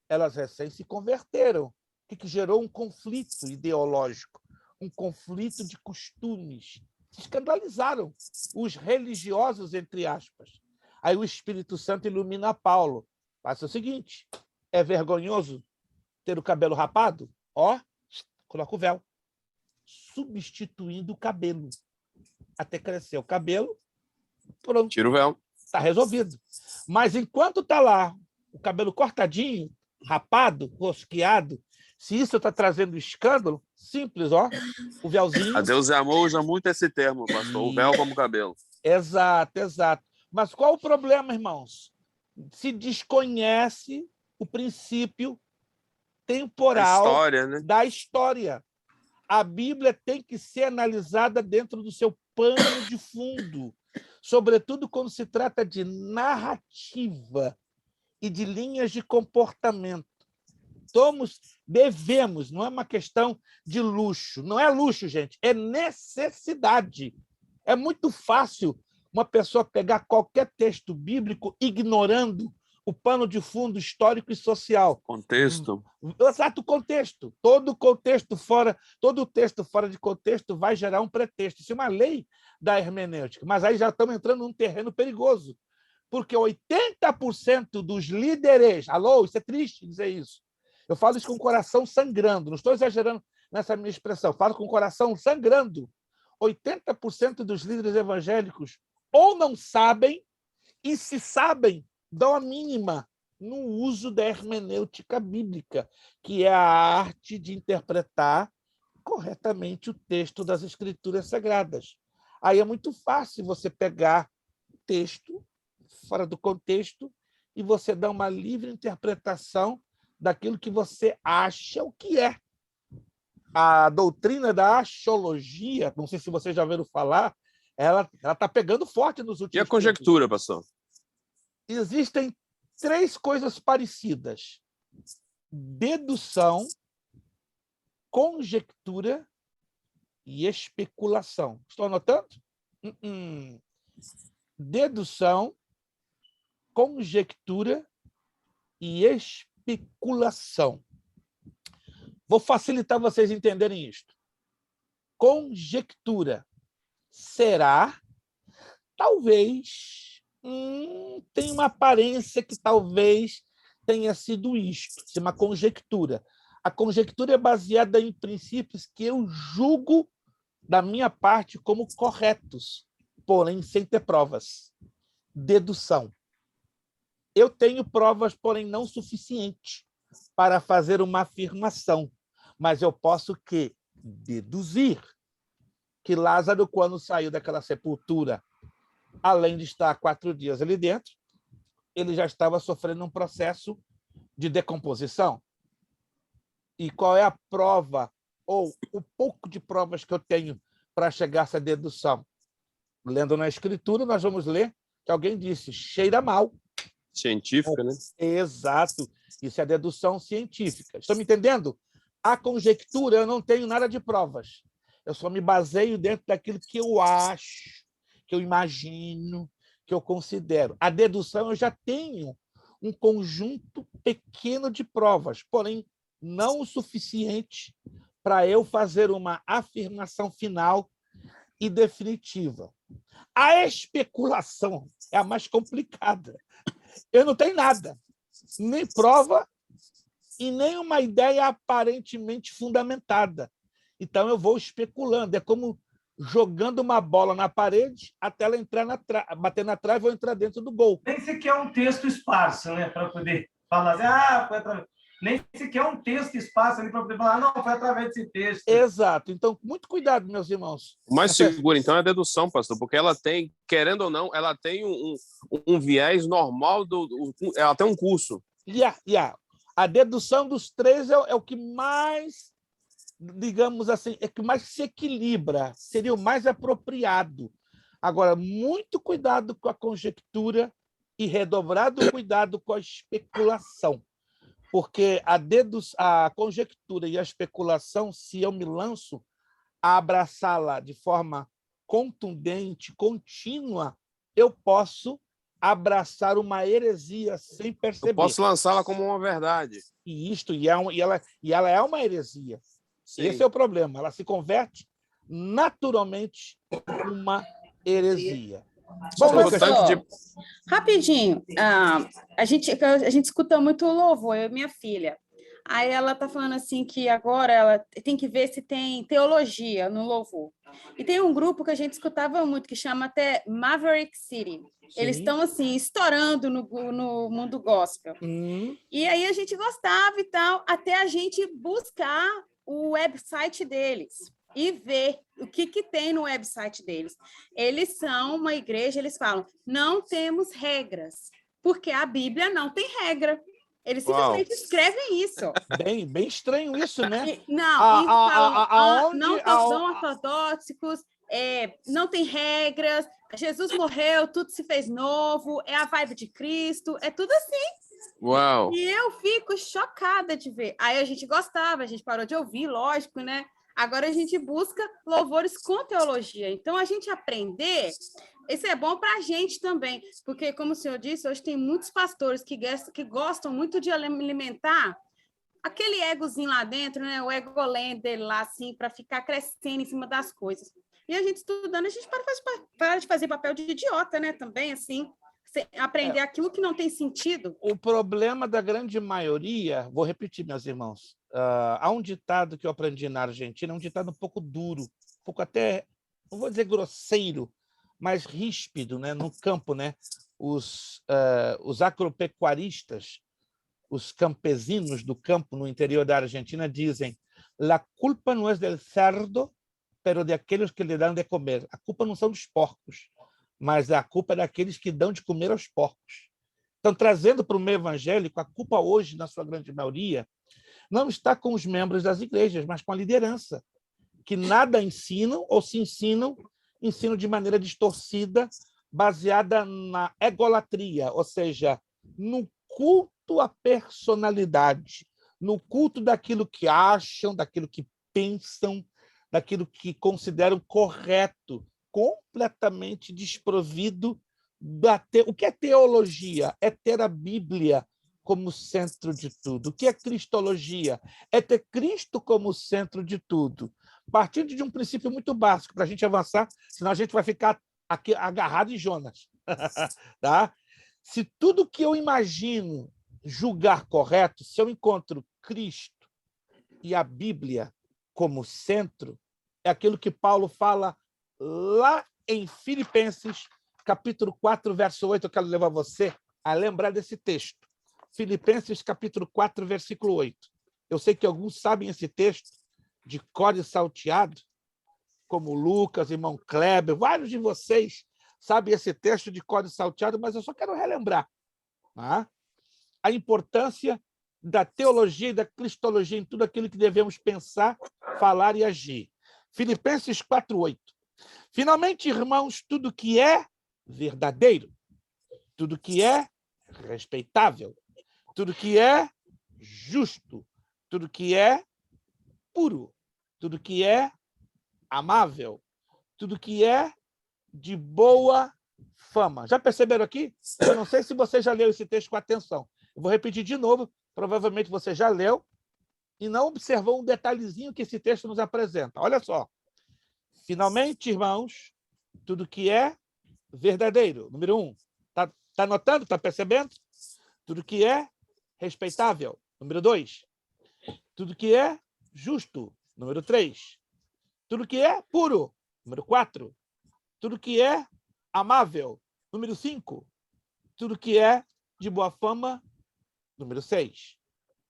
Elas recém se converteram, o que gerou um conflito ideológico, um conflito de costumes. Se escandalizaram os religiosos, entre aspas. Aí o Espírito Santo ilumina Paulo. Passa o seguinte, é vergonhoso ter o cabelo rapado? Coloca o véu, substituindo o cabelo. Até crescer o cabelo, pronto. Tira o véu. Está resolvido. Mas enquanto está lá, o cabelo cortadinho, rapado, rosqueado, se isso está trazendo escândalo, simples, o véuzinho. A Deus é Amor usa muito esse termo, pastor, o véu como cabelo. Exato. Mas qual o problema, irmãos? Se desconhece o princípio temporal da história. A Bíblia tem que ser analisada dentro do seu pano de fundo, sobretudo quando se trata de narrativa e de linhas de comportamento. Devemos, não é uma questão de luxo. Não é luxo, gente, é necessidade. É muito fácil uma pessoa pegar qualquer texto bíblico ignorando o pano de fundo histórico e social. Contexto. Exato, contexto. Todo texto fora de contexto vai gerar um pretexto. Isso é uma lei da hermenêutica. Mas aí já estamos entrando num terreno perigoso. Porque 80% dos líderes... Alô, isso é triste dizer isso. Eu falo isso com o coração sangrando. Não estou exagerando nessa minha expressão. Eu falo com o coração sangrando. 80% dos líderes evangélicos ou não sabem, e se sabem, dão a mínima no uso da hermenêutica bíblica, que é a arte de interpretar corretamente o texto das Escrituras Sagradas. Aí é muito fácil você pegar o texto fora do contexto e você dar uma livre interpretação daquilo que você acha o que é. A doutrina da axiologia, não sei se vocês já ouviram falar, ela está pegando forte nos últimos tempos. E a conjectura, pastor? Existem 3 coisas parecidas: dedução, conjectura e especulação. Estão anotando? Dedução, conjectura e especulação. Vou facilitar vocês entenderem isto. Conjectura. Será? Talvez. Tem uma aparência que talvez tenha sido isto. É uma conjectura. A conjectura é baseada em princípios que eu julgo, da minha parte, como corretos, porém sem ter provas. Dedução. Eu tenho provas, porém não suficientes para fazer uma afirmação, mas eu posso deduzir que Lázaro, quando saiu daquela sepultura, além de estar 4 dias ali dentro, ele já estava sofrendo um processo de decomposição. E qual é a prova, ou o pouco de provas que eu tenho para chegar a essa dedução? Lendo na Escritura, nós vamos ler que alguém disse, cheira mal. Científica, né? Exato. Isso é dedução científica. Estão me entendendo? A conjectura, eu não tenho nada de provas. Eu só me baseio dentro daquilo que eu acho, que eu imagino, que eu considero. A dedução, eu já tenho um conjunto pequeno de provas, porém não o suficiente para eu fazer uma afirmação final e definitiva. A especulação é a mais complicada. Eu não tenho nada, nem prova e nem uma ideia aparentemente fundamentada. Então, eu vou especulando. É como jogando uma bola na parede até ela entrar bater na trave ou entrar dentro do gol. Nem sequer um texto esparso, né? Para poder falar assim, foi através. Nem sequer um texto esparso ali para poder falar, não, foi através desse texto. Exato. Então, muito cuidado, meus irmãos. O mais seguro, então, é a dedução, pastor, porque ela tem, querendo ou não, ela tem um viés normal, ela tem um curso. A dedução dos 3 é o que mais, digamos assim, é que mais se equilibra, seria o mais apropriado. Agora, muito cuidado com a conjectura e redobrado cuidado com a especulação, porque a conjectura e a especulação, se eu me lanço a abraçá-la de forma contundente, contínua, eu posso abraçar uma heresia sem perceber. Eu posso lançá-la como uma verdade. E ela é uma heresia. Sim. Esse é o problema. Ela se converte naturalmente numa heresia. Bom, pastor, rapidinho, a gente escuta muito louvor, eu e minha filha. Aí ela está falando assim que agora ela tem que ver se tem teologia no louvor. E tem um grupo que a gente escutava muito, que chama até Maverick City. Sim. Eles estão assim, estourando no mundo gospel. E aí a gente gostava e tal, até a gente buscar o website deles e ver o que tem no website deles. Eles são uma igreja, eles falam, não temos regras, porque a Bíblia não tem regra. Eles simplesmente escrevem isso. Bem estranho isso, né? Não são ortodoxos, não tem regras, Jesus morreu, tudo se fez novo, é a vibe de Cristo, é tudo assim. Uau! E eu fico chocada de ver. Aí a gente gostava, a gente parou de ouvir, lógico, né? Agora a gente busca louvores com teologia. Então, a gente aprender, isso é bom para a gente também, porque, como o senhor disse, hoje tem muitos pastores que gostam muito de alimentar aquele egozinho lá dentro, né? O egolento dele lá, assim, para ficar crescendo em cima das coisas. E a gente estudando, a gente para de fazer papel de idiota, né? Também, assim, aprender aquilo que não tem sentido. O problema da grande maioria, vou repetir, meus irmãos, há um ditado que eu aprendi na Argentina, um ditado um pouco duro, um pouco até, não vou dizer grosseiro, mas ríspido, né? No campo, né? Os agropecuaristas, os campesinos do campo no interior da Argentina dizem: "La culpa no es del cerdo, pero de aqueles que lhe dão de comer". A culpa não são dos porcos, mas a culpa é daqueles que dão de comer aos porcos. Então, trazendo para o meio evangélico, a culpa hoje, na sua grande maioria, não está com os membros das igrejas, mas com a liderança, que nada ensinam ou se ensinam ensinam de maneira distorcida, baseada na egolatria, ou seja, no culto à personalidade, no culto daquilo que acham, daquilo que pensam, daquilo que consideram correto, completamente desprovido o que é teologia? É ter a Bíblia como centro de tudo. O que é cristologia? É ter Cristo como centro de tudo. Partindo de um princípio muito básico, para a gente avançar, senão a gente vai ficar aqui agarrado em Jonas. Tá? Se tudo que eu imagino julgar correto, se eu encontro Cristo e a Bíblia como centro, é aquilo que Paulo fala lá em Filipenses, capítulo 4, verso 8. Eu quero levar você a lembrar desse texto. Filipenses, capítulo 4, versículo 8. Eu sei que alguns sabem esse texto de cor e salteado, como Lucas, irmão Kleber, vários de vocês sabem esse texto de cor e salteado, mas eu só quero relembrar, tá? A importância da teologia e da cristologia em tudo aquilo que devemos pensar, falar e agir. Filipenses 4, 8. Finalmente, irmãos, tudo que é verdadeiro, tudo que é respeitável, tudo que é justo, tudo que é puro, tudo que é amável, tudo que é de boa fama. Já perceberam aqui? Eu não sei se você já leu esse texto com atenção. Eu vou repetir de novo, provavelmente você já leu e não observou um detalhezinho que esse texto nos apresenta. Olha só. Finalmente, irmãos, tudo que é verdadeiro, número 1. Tá notando? Está percebendo? Tudo que é respeitável, número 2. Tudo que é justo, número 3. Tudo que é puro, número 4. Tudo que é amável, número 5. Tudo que é de boa fama, número 6.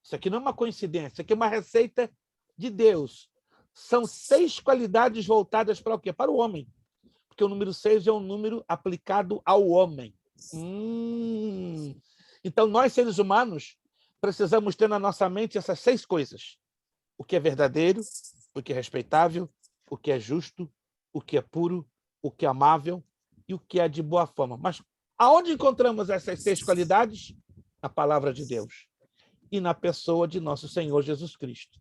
Isso aqui não é uma coincidência, isso aqui é uma receita de Deus. São 6 qualidades voltadas para o quê? Para o homem. Porque o número 6 é um número aplicado ao homem. Então, nós, seres humanos, precisamos ter na nossa mente essas 6 coisas. O que é verdadeiro, o que é respeitável, o que é justo, o que é puro, o que é amável e o que é de boa fama. Mas aonde encontramos essas 6 qualidades? Na palavra de Deus e na pessoa de nosso Senhor Jesus Cristo.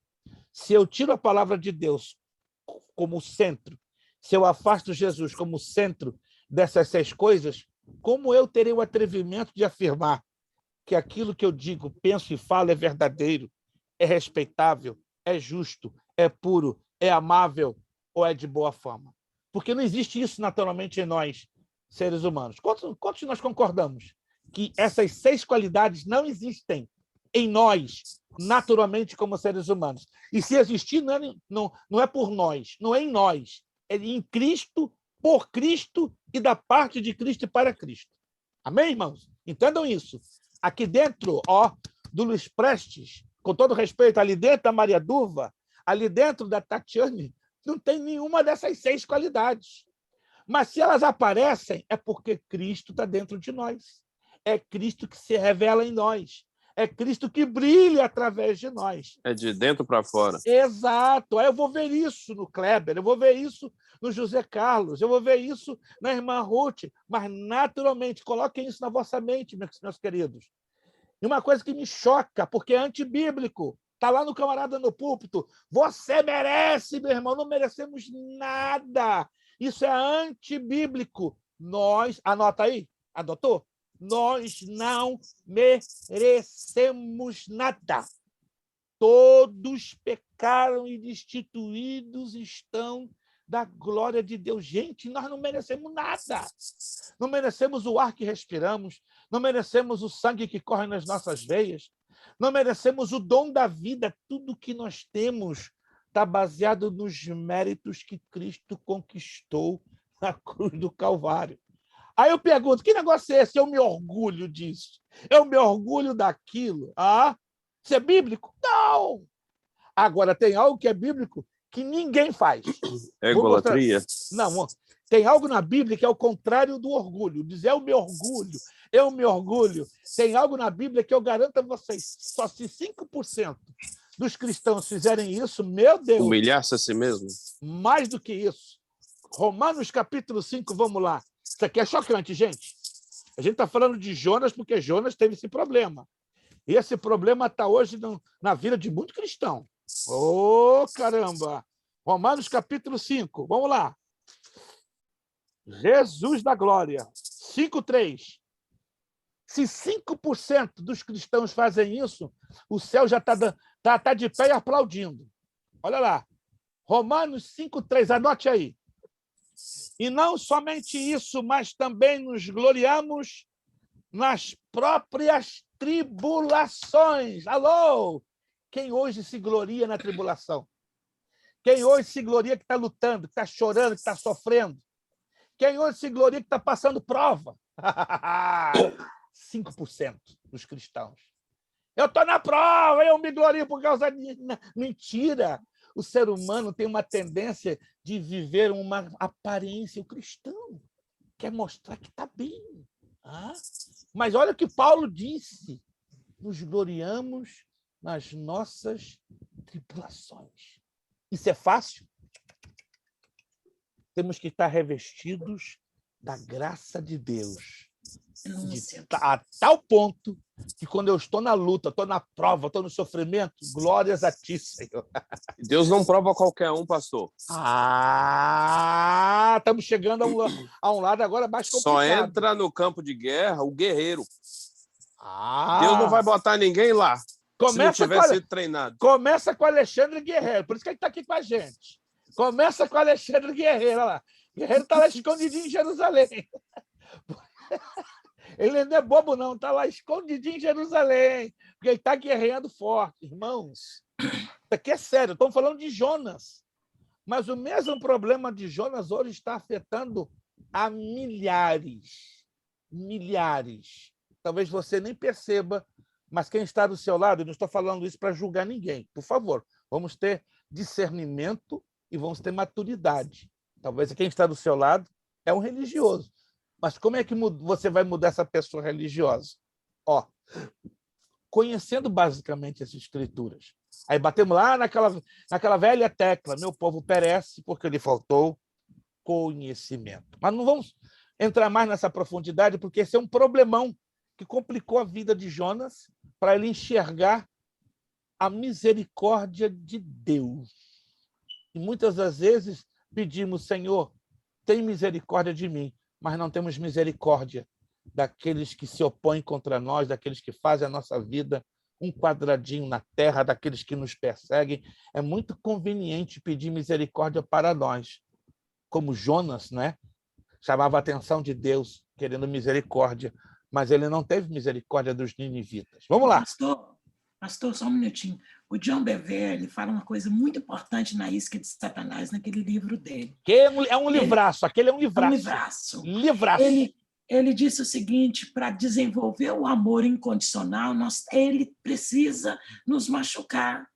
Se eu tiro a palavra de Deus como centro, se eu afasto Jesus como centro dessas 6 coisas, como eu terei o atrevimento de afirmar que aquilo que eu digo, penso e falo é verdadeiro, é respeitável, é justo, é puro, é amável ou é de boa fama? Porque não existe isso naturalmente em nós, seres humanos. Quantos nós concordamos que essas 6 qualidades não existem em nós, naturalmente, como seres humanos? E se existir, não é por nós, não é em nós, é em Cristo, por Cristo e da parte de Cristo e para Cristo. Amém, irmãos? Entendam isso. Aqui dentro, do Luiz Prestes, com todo respeito, ali dentro da Maria Duva, ali dentro da Tatiane, não tem nenhuma dessas 6 qualidades. Mas se elas aparecem, é porque Cristo está dentro de nós. É Cristo que se revela em nós. É Cristo que brilha através de nós. É de dentro para fora. Exato. Aí eu vou ver isso no Kleber, eu vou ver isso no José Carlos, eu vou ver isso na irmã Ruth, mas naturalmente, coloquem isso na vossa mente, meus queridos. E uma coisa que me choca, porque é antibíblico, está lá no camarada no púlpito, você merece, meu irmão, não merecemos nada. Isso é antibíblico. Nós, anota aí, adotou? Nós não merecemos nada. Todos pecaram e destituídos estão da glória de Deus. Gente, nós não merecemos nada. Não merecemos o ar que respiramos, não merecemos o sangue que corre nas nossas veias, não merecemos o dom da vida. Tudo que nós temos está baseado nos méritos que Cristo conquistou na cruz do Calvário. Aí eu pergunto, que negócio é esse? Eu me orgulho disso. Eu me orgulho daquilo. Isso é bíblico? Não! Agora, tem algo que é bíblico que ninguém faz. É egolatria? Não, tem algo na Bíblia que é o contrário do orgulho. Dizer eu me orgulho, eu me orgulho. Tem algo na Bíblia que eu garanto a vocês, só se 5% dos cristãos fizerem isso, meu Deus... Humilhar-se a si mesmo? Mais do que isso. Romanos capítulo 5, vamos lá. Isso aqui é chocante, gente. A gente está falando de Jonas porque Jonas teve esse problema. E esse problema está hoje na vida de muito cristão. Ô, caramba! Romanos capítulo 5, vamos lá. Jesus da glória. 5:3. Se 5% dos cristãos fazem isso, o céu já tá de pé e aplaudindo. Olha lá. Romanos 5:3, anote aí. E não somente isso, mas também nos gloriamos nas próprias tribulações. Alô? Quem hoje se gloria na tribulação? Quem hoje se gloria que está lutando, que está chorando, que está sofrendo? Quem hoje se gloria que está passando prova? 5% dos cristãos. Eu estou na prova, eu me glorio por causa de... Mentira! O ser humano tem uma tendência de viver uma aparência. O cristão quer mostrar que está bem. Mas olha o que Paulo disse. Nos gloriamos nas nossas tribulações. Isso é fácil? Temos que estar revestidos da graça de Deus. A tal ponto que quando eu estou na luta, estou na prova, estou no sofrimento, glórias a ti, Senhor. Deus não prova qualquer um, pastor. Estamos chegando a um lado agora mais complicado. Só entra no campo de guerra o guerreiro. Deus não vai botar ninguém lá se não tiver sido treinado. Começa com Alexandre Guerreiro, por isso que ele está aqui com a gente. Começa com Alexandre Guerreiro, olha lá. Guerreiro está lá escondidinho em Jerusalém. Ele não é bobo, não, está lá escondidinho em Jerusalém, porque ele está guerreando forte. Irmãos, isso aqui é sério, estamos falando de Jonas. Mas o mesmo problema de Jonas hoje está afetando a milhares. Milhares. Talvez você nem perceba, mas quem está do seu lado, eu não estou falando isso para julgar ninguém, por favor, vamos ter discernimento e vamos ter maturidade. Talvez quem está do seu lado é um religioso. Mas como é que você vai mudar essa pessoa religiosa? Conhecendo basicamente as escrituras. Aí batemos lá naquela velha tecla, meu povo perece porque lhe faltou conhecimento. Mas não vamos entrar mais nessa profundidade, porque esse é um problemão que complicou a vida de Jonas para ele enxergar a misericórdia de Deus. E muitas das vezes pedimos, Senhor, tem misericórdia de mim, mas não temos misericórdia daqueles que se opõem contra nós, daqueles que fazem a nossa vida um quadradinho na terra, daqueles que nos perseguem. É muito conveniente pedir misericórdia para nós. Como Jonas, né? Chamava a atenção de Deus, querendo misericórdia, mas ele não teve misericórdia dos ninivitas. Vamos lá. Pastor, só um minutinho. O John Bevere, ele fala uma coisa muito importante na Isca de Satanás, naquele livro dele. Que é um livraço, aquele é um livraço. Livraço. Ele disse o seguinte, para desenvolver o amor incondicional, ele precisa nos machucar,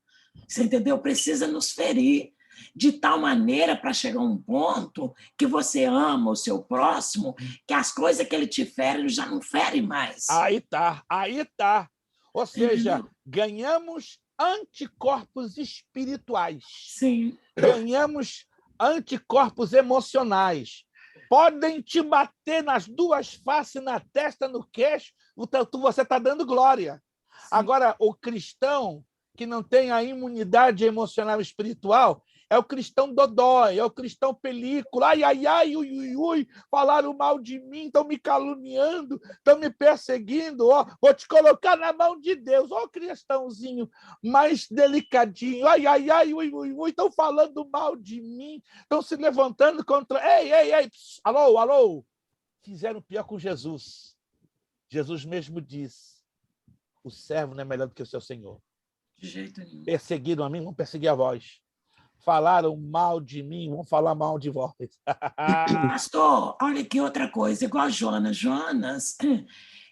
você entendeu? Precisa nos ferir, de tal maneira para chegar a um ponto que você ama o seu próximo, que as coisas que ele te fere, ele já não fere mais. Aí tá. Ou seja, ganhamos anticorpos espirituais. Sim. Ganhamos anticorpos emocionais. Podem te bater nas duas faces, na testa, no queixo, você está dando glória. Sim. Agora, o cristão que não tem a imunidade emocional e espiritual é o cristão dodói, é o cristão película. Ai, ui, falaram mal de mim, estão me caluniando, estão me perseguindo. Vou te colocar na mão de Deus. O cristãozinho mais delicadinho. Ai, ui, estão falando mal de mim, estão se levantando contra... Ei, alô. Fizeram pior com Jesus. Jesus mesmo disse, o servo não é melhor do que o seu senhor. De jeito nenhum. Perseguiram a mim, vão perseguir a vós. Falaram mal de mim, vão falar mal de vós. Pastor, olha aqui outra coisa, igual Jonas,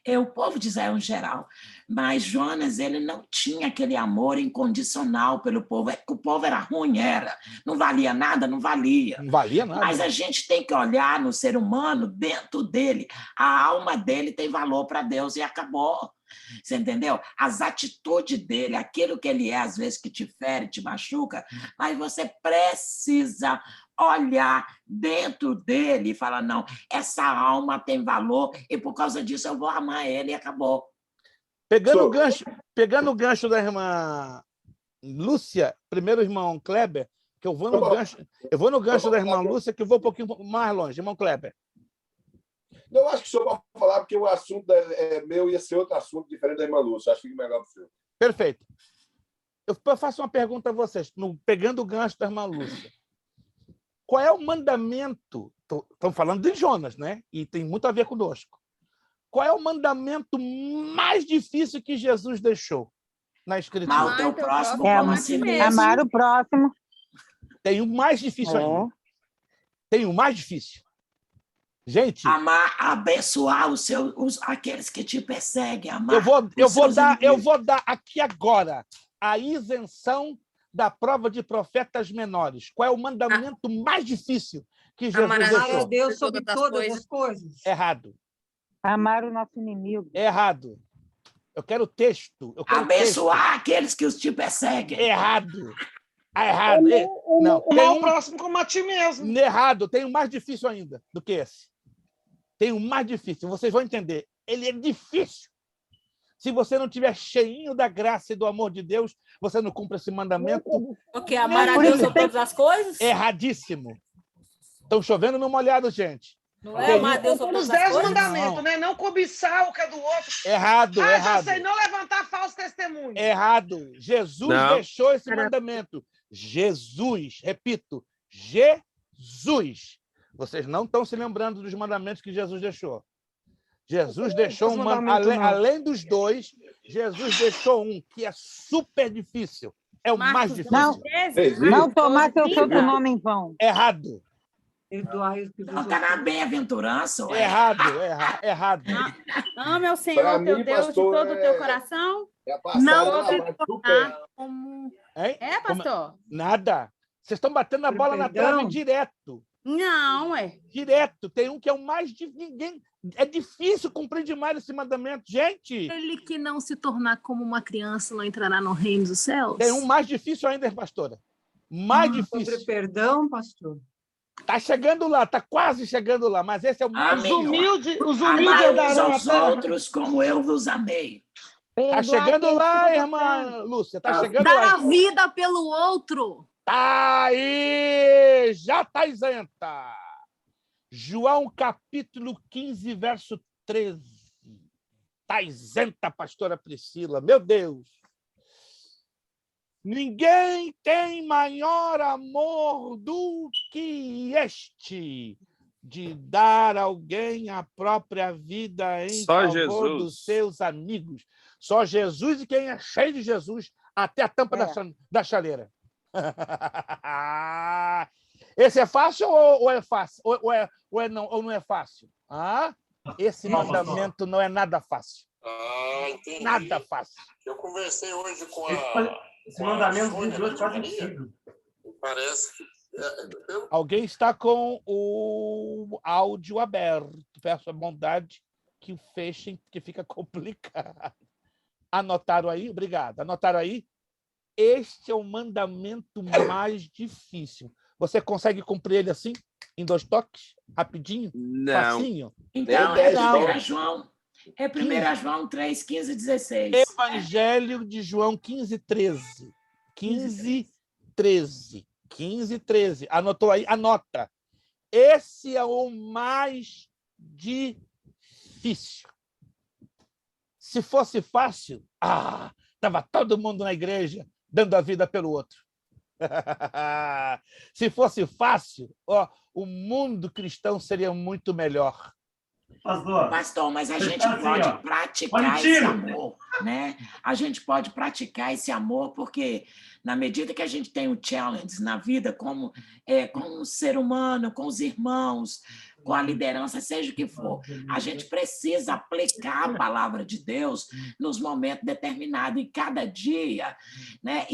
o povo de Israel em geral, mas Jonas, ele não tinha aquele amor incondicional pelo povo, é que o povo era ruim, não valia nada, não valia. Não valia nada. Mas a gente tem que olhar no ser humano, dentro dele, a alma dele tem valor para Deus e acabou. Você entendeu? As atitudes dele, aquilo que ele é, às vezes que te fere, te machuca, mas você precisa olhar dentro dele e falar, não, essa alma tem valor e por causa disso eu vou amar ele e acabou. Pegando o gancho da irmã Lúcia, primeiro irmão Kleber, que eu vou no gancho da irmã Lúcia, que eu vou um pouquinho mais longe. Irmão Kleber. Não, eu acho que o senhor pode falar, porque o assunto meu ia ser outro assunto diferente da irmã Lúcia. Acho que fica melhor para o senhor. Perfeito. Eu faço uma pergunta a vocês, pegando o gancho da irmã Lúcia. Qual é o mandamento? Estamos falando de Jonas, né? E tem muito a ver conosco. Qual é o mandamento mais difícil que Jesus deixou na Escritura? Amar o teu próximo como a si mesmo. Amar o próximo. Tem o mais difícil ainda. Tem o mais difícil. Gente... Amar, abençoar aqueles que te perseguem. Amar eu vou dar aqui agora a isenção da prova de profetas menores. Qual é o mandamento mais difícil que Jesus deixou? Amar a Deus sobre todas as coisas. Errado. Amar o nosso inimigo. Errado. Eu quero texto. Abençoar aqueles que os te perseguem. Errado. Errado. Não. Amar o próximo como a ti mesmo. Errado. Tem um mais difícil ainda do que esse. Tem um mais difícil. Vocês vão entender. Ele é difícil. Se você não estiver cheinho da graça e do amor de Deus, você não cumpre esse mandamento. Porque amar a Deus sobre todas as coisas? Erradíssimo. Estão chovendo no molhado, gente. Não é amar a Deus sobre Os todas as 10 coisas? mandamentos, né? Não cobiçar o que é do outro. Errado, Já sei, não levantar falso testemunho. Errado. Jesus deixou esse mandamento. Jesus, repito, Jesus. Vocês não estão se lembrando dos mandamentos que Jesus deixou. Jesus deixou além dos dois, Jesus deixou um que é super difícil. É o mais difícil. Não tomar seu santo nome em vão. Errado. Não está na bem-aventurança. Errado. Ame ao Senhor, teu Deus, de todo o teu coração. Não se tornar como... É, pastor? Nada. Vocês estão batendo a bola na trave direto. Não, Direto. Tem um que é o mais difícil. Ninguém... É difícil cumprir demais esse mandamento. Gente! Ele que não se tornar como uma criança não entrará no reino dos céus? Tem um mais difícil ainda, pastora. Mais difícil. Sobre perdão, pastor. Está chegando lá, está quase chegando lá, mas esse é o mais humildes darão aos outros como eu vos amei. Está chegando lá, irmã Lúcia. Está chegando lá. Dar a vida pelo outro. Tá aí! Já está isenta. João capítulo 15, verso 13. Está isenta, pastora Priscila. Meu Deus! Ninguém tem maior amor do que este, de dar a alguém a própria vida em favor dos seus amigos. Só Jesus, e quem é cheio de Jesus, até a tampa da chaleira. Esse é fácil ou é fácil? Ou não é fácil? Esse mandamento não é nada fácil. Entendi. Nada fácil. Eu conversei hoje com esse mandamento de Deus quase impossível. Parece que... Alguém está com o áudio aberto. Peço a bondade que o fechem, que fica complicado. Anotaram aí? Obrigado. Anotaram aí? Este é o mandamento mais difícil. Você consegue cumprir ele assim, em 2 toques? Rapidinho? Não. Facinho? Então, é 1 João. É 1 João 3, 15, 16. Evangelho de João 15, 13. 15, 13. 15, 13. Anotou aí? Anota. Esse é o mais difícil. Se fosse fácil, estava todo mundo na igreja dando a vida pelo outro. Se fosse fácil, o mundo cristão seria muito melhor. Pastor, mas a gente pode praticar esse amor, né? A gente pode praticar esse amor porque, na medida que a gente tem um challenge na vida, como um ser humano, com os irmãos, com a liderança, seja o que for. A gente precisa aplicar a palavra de Deus nos momentos determinados, e cada dia, né,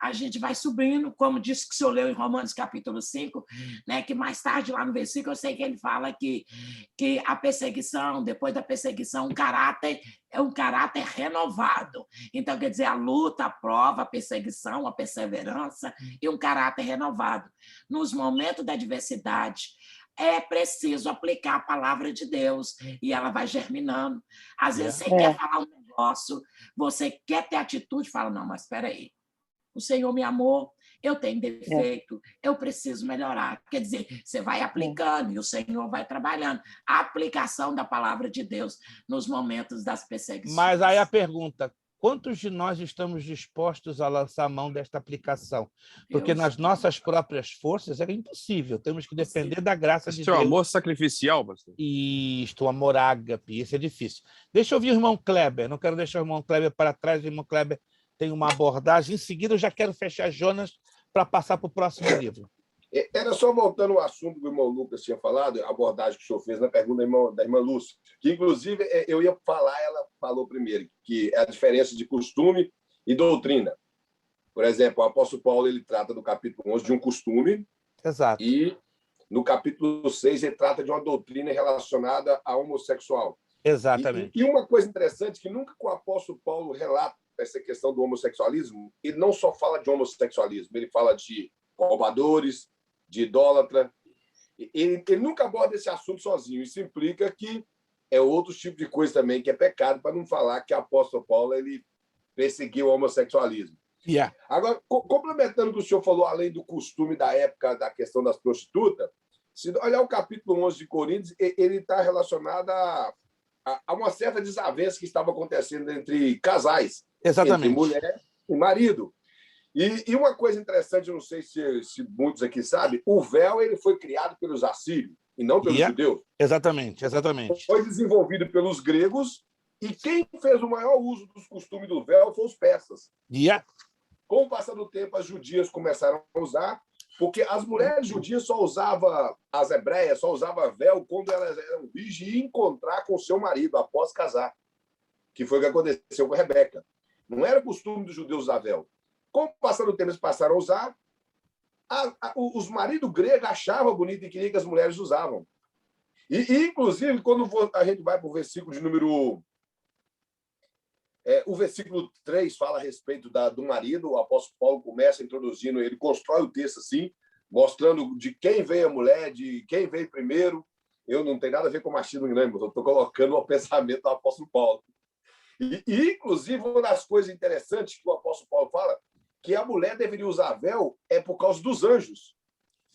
a gente vai subindo, como disse que o senhor leu em Romanos capítulo 5, né, que mais tarde, lá no versículo, eu sei que ele fala que a perseguição, depois da perseguição, é um caráter renovado. Então, quer dizer, a luta, a prova, a perseguição, a perseverança e um caráter renovado. Nos momentos da adversidade, é preciso aplicar a palavra de Deus e ela vai germinando. Às vezes você quer falar um negócio, você quer ter atitude, fala, não, mas espera aí, o Senhor me amou, eu tenho defeito, eu preciso melhorar. Quer dizer, você vai aplicando e o Senhor vai trabalhando. A aplicação da palavra de Deus nos momentos das perseguições. Mas aí a pergunta, quantos de nós estamos dispostos a lançar mão desta aplicação? Porque nas nossas próprias forças é impossível, temos que depender da graça de Deus. Isso é um amor sacrificial, pastor? Isto, o amor ágape, isso é difícil. Deixa eu ouvir o irmão Kleber, não quero deixar o irmão Kleber para trás, o irmão Kleber tem uma abordagem. Em seguida, eu já quero fechar Jonas para passar para o próximo livro. Era só voltando ao assunto que o irmão Lucas tinha falado, a abordagem que o senhor fez na pergunta da irmã Lúcia, que, inclusive, eu ia falar, ela falou primeiro, que é a diferença de costume e doutrina. Por exemplo, o apóstolo Paulo ele trata no capítulo 11 de um costume. Exato. E no capítulo 6 ele trata de uma doutrina relacionada a homossexual. Exatamente. E uma coisa interessante, que nunca que o apóstolo Paulo relata essa questão do homossexualismo, ele não só fala de homossexualismo, ele fala de roubadores, de idólatra. Ele nunca aborda esse assunto sozinho. Isso implica que é outro tipo de coisa também que é pecado, para não falar que o apóstolo Paulo ele perseguiu o homossexualismo. Agora, complementando o que o senhor falou, além do costume da época, da questão das prostitutas, se olhar o capítulo 11 de Coríntios, ele está relacionado a uma certa desavença que estava acontecendo entre casais. Exatamente. Entre mulher e marido. E uma coisa interessante, eu não sei se muitos aqui sabem, o véu ele foi criado pelos assírios e não pelos judeus. Exatamente, exatamente. Foi desenvolvido pelos gregos e quem fez o maior uso dos costumes do véu foi os persas. Com o passar do tempo, as judias começaram a usar, porque as mulheres judias só usavam, as hebreias só usavam véu quando elas eram virgens e iam encontrar com o seu marido após casar, que foi o que aconteceu com a Rebeca. Não era costume dos judeus usar véu. Com o passar do tempo, eles passaram a usar. Os maridos gregos achavam bonito e queriam que as mulheres usavam. Inclusive, quando a gente vai para o versículo de número... o versículo 3 fala a respeito do marido. O apóstolo Paulo começa introduzindo, ele constrói o texto assim, mostrando de quem veio a mulher, de quem veio primeiro. Eu não tenho nada a ver com machismo, não, eu estou colocando o pensamento do apóstolo Paulo. Inclusive, uma das coisas interessantes que o apóstolo Paulo fala, que a mulher deveria usar véu é por causa dos anjos.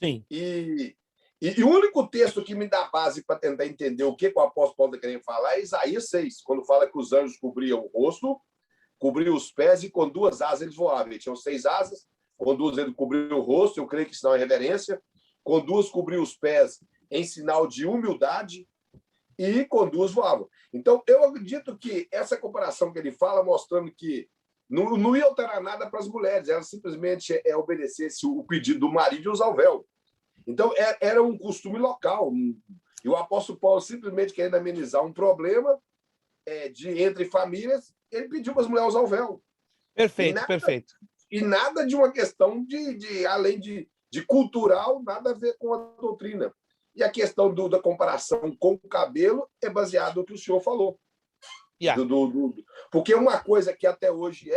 Sim. E o único texto que me dá base para tentar entender o que o apóstolo Paulo está querendo falar é Isaías 6, quando fala que os anjos cobriam o rosto, cobriam os pés e com 2 asas eles voavam. Eles tinham 6 asas, com 2 eles cobriam o rosto, eu creio que sinal é reverência, com 2 cobriam os pés em sinal de humildade e com 2 voavam. Então, eu acredito que essa comparação que ele fala, mostrando que não ia alterar nada para as mulheres, ela simplesmente obedecesse o pedido do marido de usar o véu. Então, era um costume local. E o apóstolo Paulo, simplesmente querendo amenizar um problema entre famílias, ele pediu para as mulheres usar o véu. Perfeito, perfeito. E nada de uma questão além de cultural, nada a ver com a doutrina. E a questão da comparação com o cabelo é baseado no que o senhor falou. Porque uma coisa que até hoje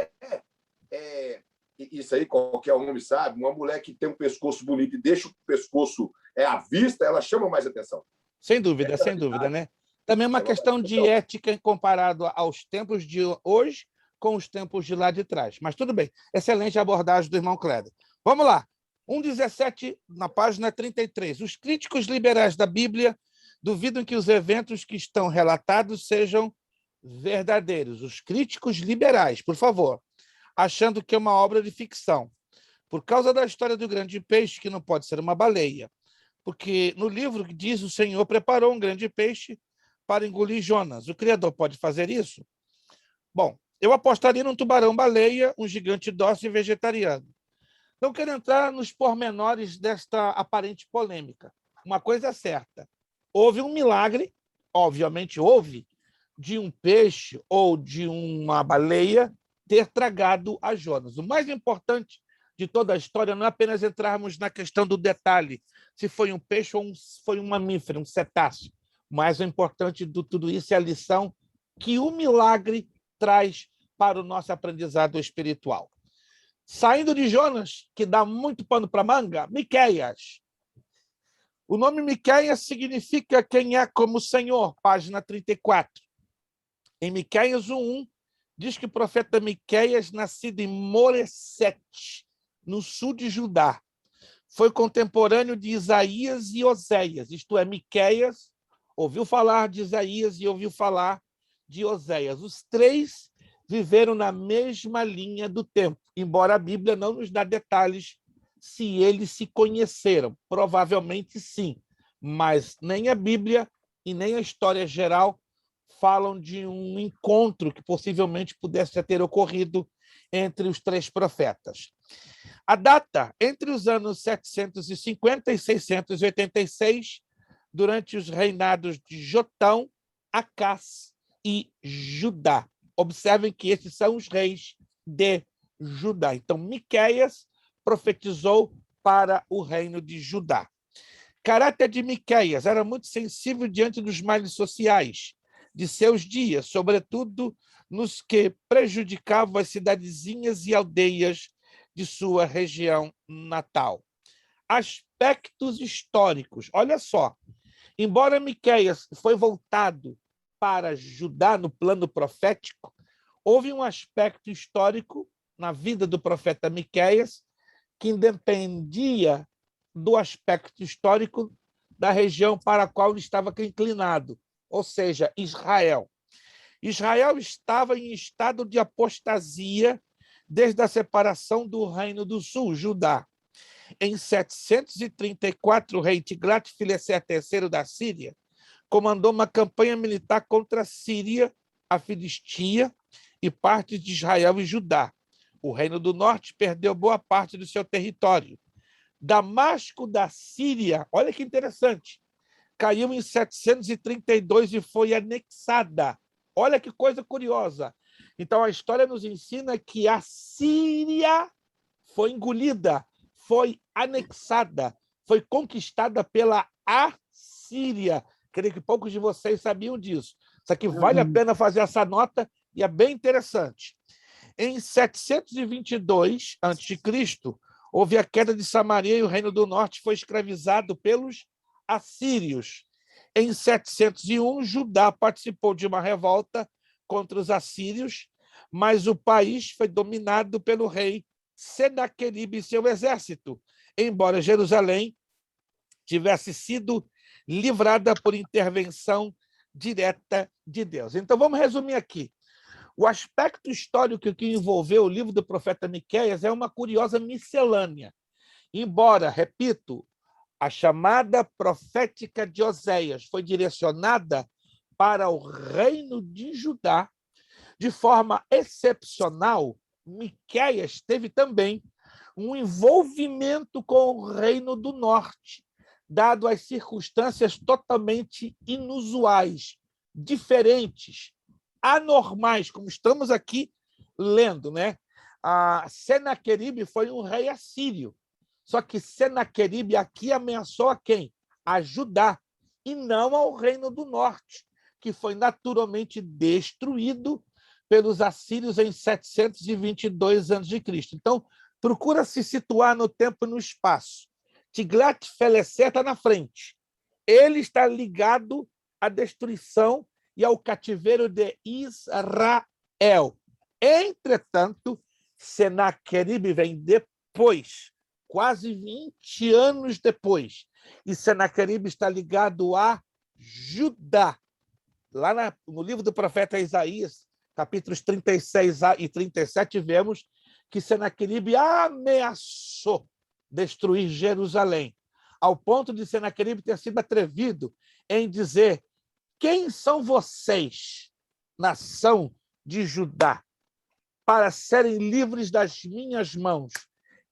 isso aí qualquer homem sabe, uma mulher que tem um pescoço bonito e deixa o pescoço à vista, ela chama mais atenção. Sem dúvida, sem dúvida, né? Também é uma questão de ética comparado aos tempos de hoje com os tempos de lá de trás. Mas tudo bem. Excelente abordagem do irmão Kleber. Vamos lá. 1,17, na página 33. Os críticos liberais da Bíblia duvidam que os eventos que estão relatados sejam verdadeiros. Os críticos liberais, por favor, achando que é uma obra de ficção. Por causa da história do grande peixe, que não pode ser uma baleia. Porque no livro que diz o Senhor preparou um grande peixe para engolir Jonas. O Criador pode fazer isso? Bom, eu apostaria num tubarão-baleia, um gigante dócil e vegetariano. Não quero entrar nos pormenores desta aparente polêmica. uma coisa é certa. Houve um milagre, obviamente houve, de um peixe ou de uma baleia ter tragado a Jonas. O mais importante de toda a história não é apenas entrarmos na questão do detalhe, se foi um peixe ou foi um mamífero, um cetáceo. Mas o importante de tudo isso é a lição que o milagre traz para o nosso aprendizado espiritual. Saindo de Jonas, que dá muito pano para manga, Miqueias. O nome Miqueias significa quem é como o Senhor, página 34. Em Miqueias 1:1, diz que o profeta Miqueias, nascido em Moresete, no sul de Judá, foi contemporâneo de Isaías e Oséias, isto é, Miqueias ouviu falar de Isaías e ouviu falar de Oséias. Os três viveram na mesma linha do tempo, embora a Bíblia não nos dá detalhes se eles se conheceram. Provavelmente sim, mas nem a Bíblia e nem a história geral falam de um encontro que possivelmente pudesse ter ocorrido entre os três profetas. A data entre os anos 750 e 686, durante os reinados de Jotão, Acás e Judá. Observem que esses são os reis de Judá. Então, Miqueias profetizou para o reino de Judá. Caráter de Miqueias era muito sensível diante dos males sociais de seus dias, sobretudo nos que prejudicavam as cidadezinhas e aldeias de sua região natal. Aspectos históricos. Olha só, embora Miqueias foi voltado para Judá no plano profético, houve um aspecto histórico na vida do profeta Miqueias que independia do aspecto histórico da região para a qual ele estava inclinado, ou seja, Israel. Israel estava em estado de apostasia desde a separação do Reino do Sul, Judá. Em 734, o rei Tiglat-Fileser III da Síria comandou uma campanha militar contra a Síria, a Filistia e partes de Israel e Judá. O Reino do Norte perdeu boa parte do seu território. Damasco da Síria, olha que interessante, caiu em 732 e foi anexada. Olha que coisa curiosa. Então, a história nos ensina que a Síria foi engolida, foi anexada, foi conquistada pela Assíria. Creio que poucos de vocês sabiam disso. Isso aqui vale a pena fazer essa nota e é bem interessante. Em 722 a.C., houve a queda de Samaria e o Reino do Norte foi escravizado pelos assírios. Em 701, Judá participou de uma revolta contra os assírios, mas o país foi dominado pelo rei Senaqueribe e seu exército, embora Jerusalém tivesse sido livrada por intervenção direta de Deus. Então, vamos resumir aqui. O aspecto histórico que envolveu o livro do profeta Miqueias é uma curiosa miscelânea. Embora, repito, a chamada profética de Oséias foi direcionada para o reino de Judá, de forma excepcional, Miqueias teve também um envolvimento com o reino do norte, dado as circunstâncias totalmente inusuais, diferentes, anormais, como estamos aqui lendo, né? Senaqueribe foi um rei assírio, só que Senaqueribe aqui ameaçou a quem? A Judá, e não ao reino do norte, que foi naturalmente destruído pelos assírios em 722 a.C. Então, procura se situar no tempo e no espaço. Tiglat-Fileser está na frente. Ele está ligado à destruição e ao cativeiro de Israel. Entretanto, Senaqueribe vem depois, quase 20 anos depois, e Senaqueribe está ligado a Judá. Lá no livro do profeta Isaías, capítulos 36 e 37, vemos que Senaqueribe ameaçou destruir Jerusalém, ao ponto de Senaqueribe ter sido atrevido em dizer: quem são vocês, nação de Judá, para serem livres das minhas mãos?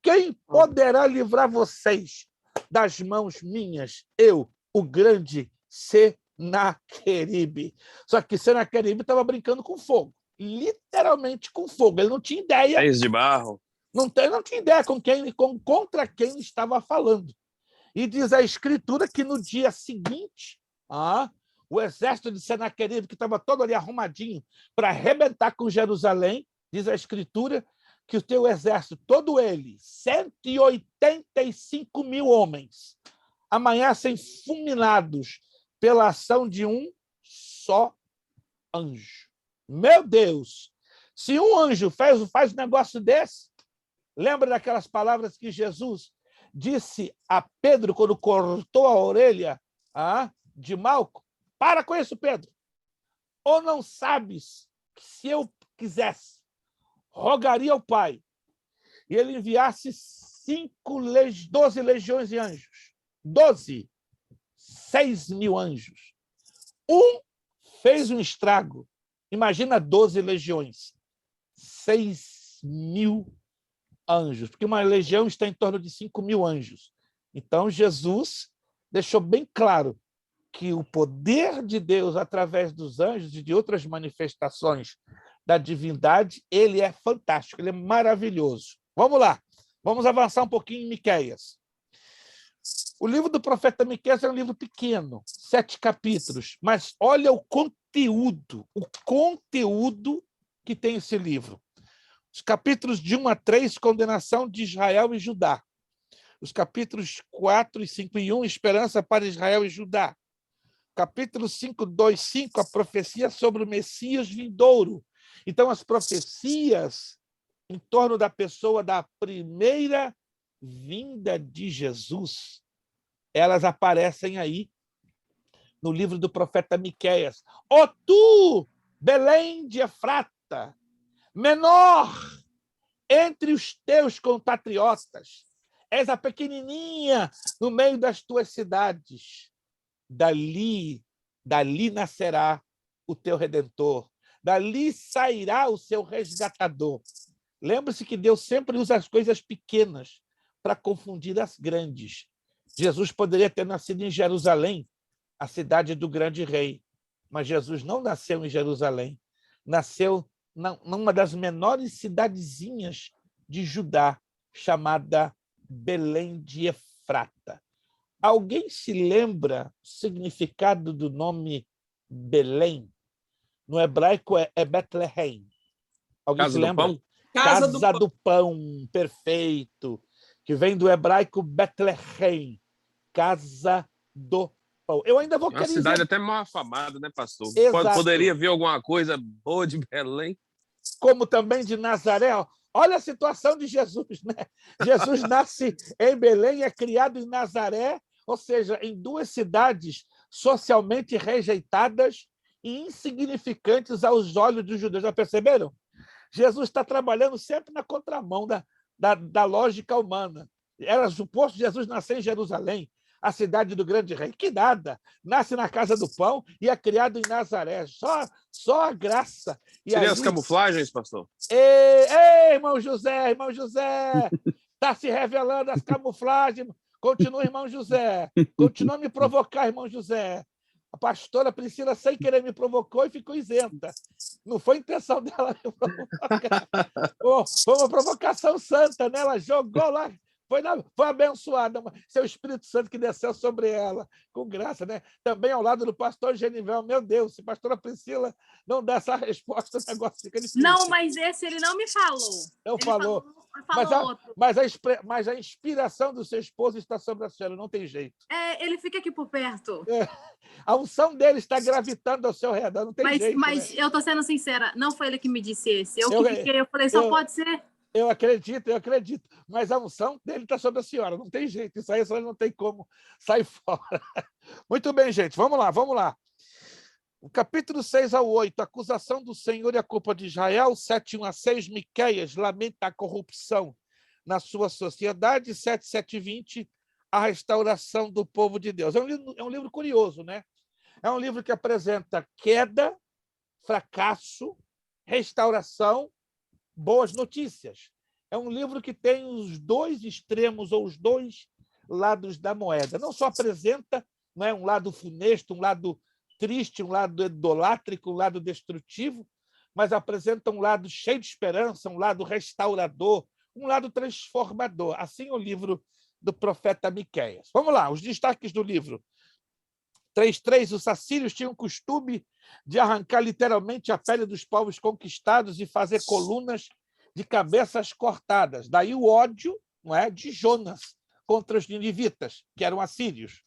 Quem poderá livrar vocês das mãos minhas, eu, o grande Senaqueribe. Só que Senaqueribe estava brincando com fogo, literalmente com fogo. Ele não tinha ideia. Pés de barro. Não tinha ideia contra quem estava falando. E diz a Escritura que no dia seguinte, o exército de Senaqueribe, que estava todo ali arrumadinho para arrebentar com Jerusalém, diz a Escritura que o teu exército, todo ele, 185 mil homens, amanhecem fulminados pela ação de um só anjo. Meu Deus! Se um anjo faz um negócio desse, lembra daquelas palavras que Jesus disse a Pedro quando cortou a orelha de Malco? Para com isso, Pedro. Ou não sabes que se eu quisesse, rogaria ao Pai e ele enviasse 12 legiões de anjos. 12. 6 mil anjos. Um fez um estrago. Imagina 12 legiões. 6 mil anjos. Porque uma legião está em torno de 5 mil anjos. Então, Jesus deixou bem claro que o poder de Deus, através dos anjos e de outras manifestações da divindade, ele é fantástico, ele é maravilhoso. Vamos lá, vamos avançar um pouquinho em Miqueias. O livro do profeta Miqueias é um livro pequeno, 7 capítulos, mas olha o conteúdo que tem esse livro. Os capítulos de 1 a 3, condenação de Israel e Judá. Os capítulos 4 e 5 e 1, esperança para Israel e Judá. Capítulo 5, 2, 5, a profecia sobre o Messias vindouro. Então, as profecias em torno da pessoa da primeira vinda de Jesus, elas aparecem aí no livro do profeta Miqueias. Ó tu, Belém de Efrata, menor entre os teus compatriotas, és a pequenininha no meio das tuas cidades. Dali nascerá o teu Redentor. Dali sairá o seu resgatador. Lembre-se que Deus sempre usa as coisas pequenas para confundir as grandes. Jesus poderia ter nascido em Jerusalém, a cidade do grande rei, mas Jesus não nasceu em Jerusalém. Nasceu numa das menores cidadezinhas de Judá, chamada Belém de Efrata. Alguém se lembra o significado do nome Belém? No hebraico é Betlehem. Alguém Casa se lembra? do Pão? Casa do Pão, perfeito. Que vem do hebraico Betlehem. Casa do Pão. Eu ainda vou É uma querer cidade dizer... até mal afamada, né, pastor? Exato. Poderia vir alguma coisa boa de Belém? Como também de Nazaré. Olha a situação de Jesus, né? Jesus nasce em Belém, é criado em Nazaré, ou seja, em 2 cidades socialmente rejeitadas e insignificantes aos olhos dos judeus. Já perceberam? Jesus está trabalhando sempre na contramão da lógica humana. Era suposto Jesus nascer em Jerusalém, a cidade do grande rei. Que nada! Nasce na casa do pão e é criado em Nazaré. Só a graça. E Seria aí... as camuflagens, pastor? Ei, irmão José, está se revelando as camuflagens. Continua, irmão José. Continua a me provocar, irmão José. A pastora Priscila, sem querer, me provocou e ficou isenta. Não foi intenção dela me provocar. Foi uma provocação santa, né? Ela jogou lá. Foi abençoada. Seu Espírito Santo que desceu sobre ela, com graça, né? Também ao lado do pastor Genivel. Meu Deus, se a pastora Priscila não der essa resposta, o negócio fica difícil. Não, mas esse ele não me falou. Ele falou outro. Mas a inspiração do seu esposo está sobre a senhora, não tem jeito. Ele fica aqui por perto. A unção dele está gravitando ao seu redor, não tem jeito. Mas né? eu estou sendo sincera, não foi ele que me disse esse. Eu falei, só pode ser. Eu acredito. Mas a unção dele está sobre a senhora, não tem jeito. Isso aí a senhora não tem como sair fora. Muito bem, gente, vamos lá. O capítulo 6 ao 8, acusação do Senhor e a culpa de Israel, 7, 1 a 6, Miqueias lamenta a corrupção na sua sociedade, 7, 7 e 20, a restauração do povo de Deus. É um livro curioso, né? É um livro que apresenta queda, fracasso, restauração, boas notícias. É um livro que tem os 2 extremos ou os 2 lados da moeda. Não só apresenta, não é, um lado funesto, um lado triste, um lado idolátrico, um lado destrutivo, mas apresenta um lado cheio de esperança, um lado restaurador, um lado transformador. Assim o livro do profeta Miqueias. Vamos lá, os destaques do livro. 3:3, os assírios tinham o costume de arrancar literalmente a pele dos povos conquistados e fazer colunas de cabeças cortadas. Daí o ódio, não é, de Jonas contra os ninivitas, que eram assírios.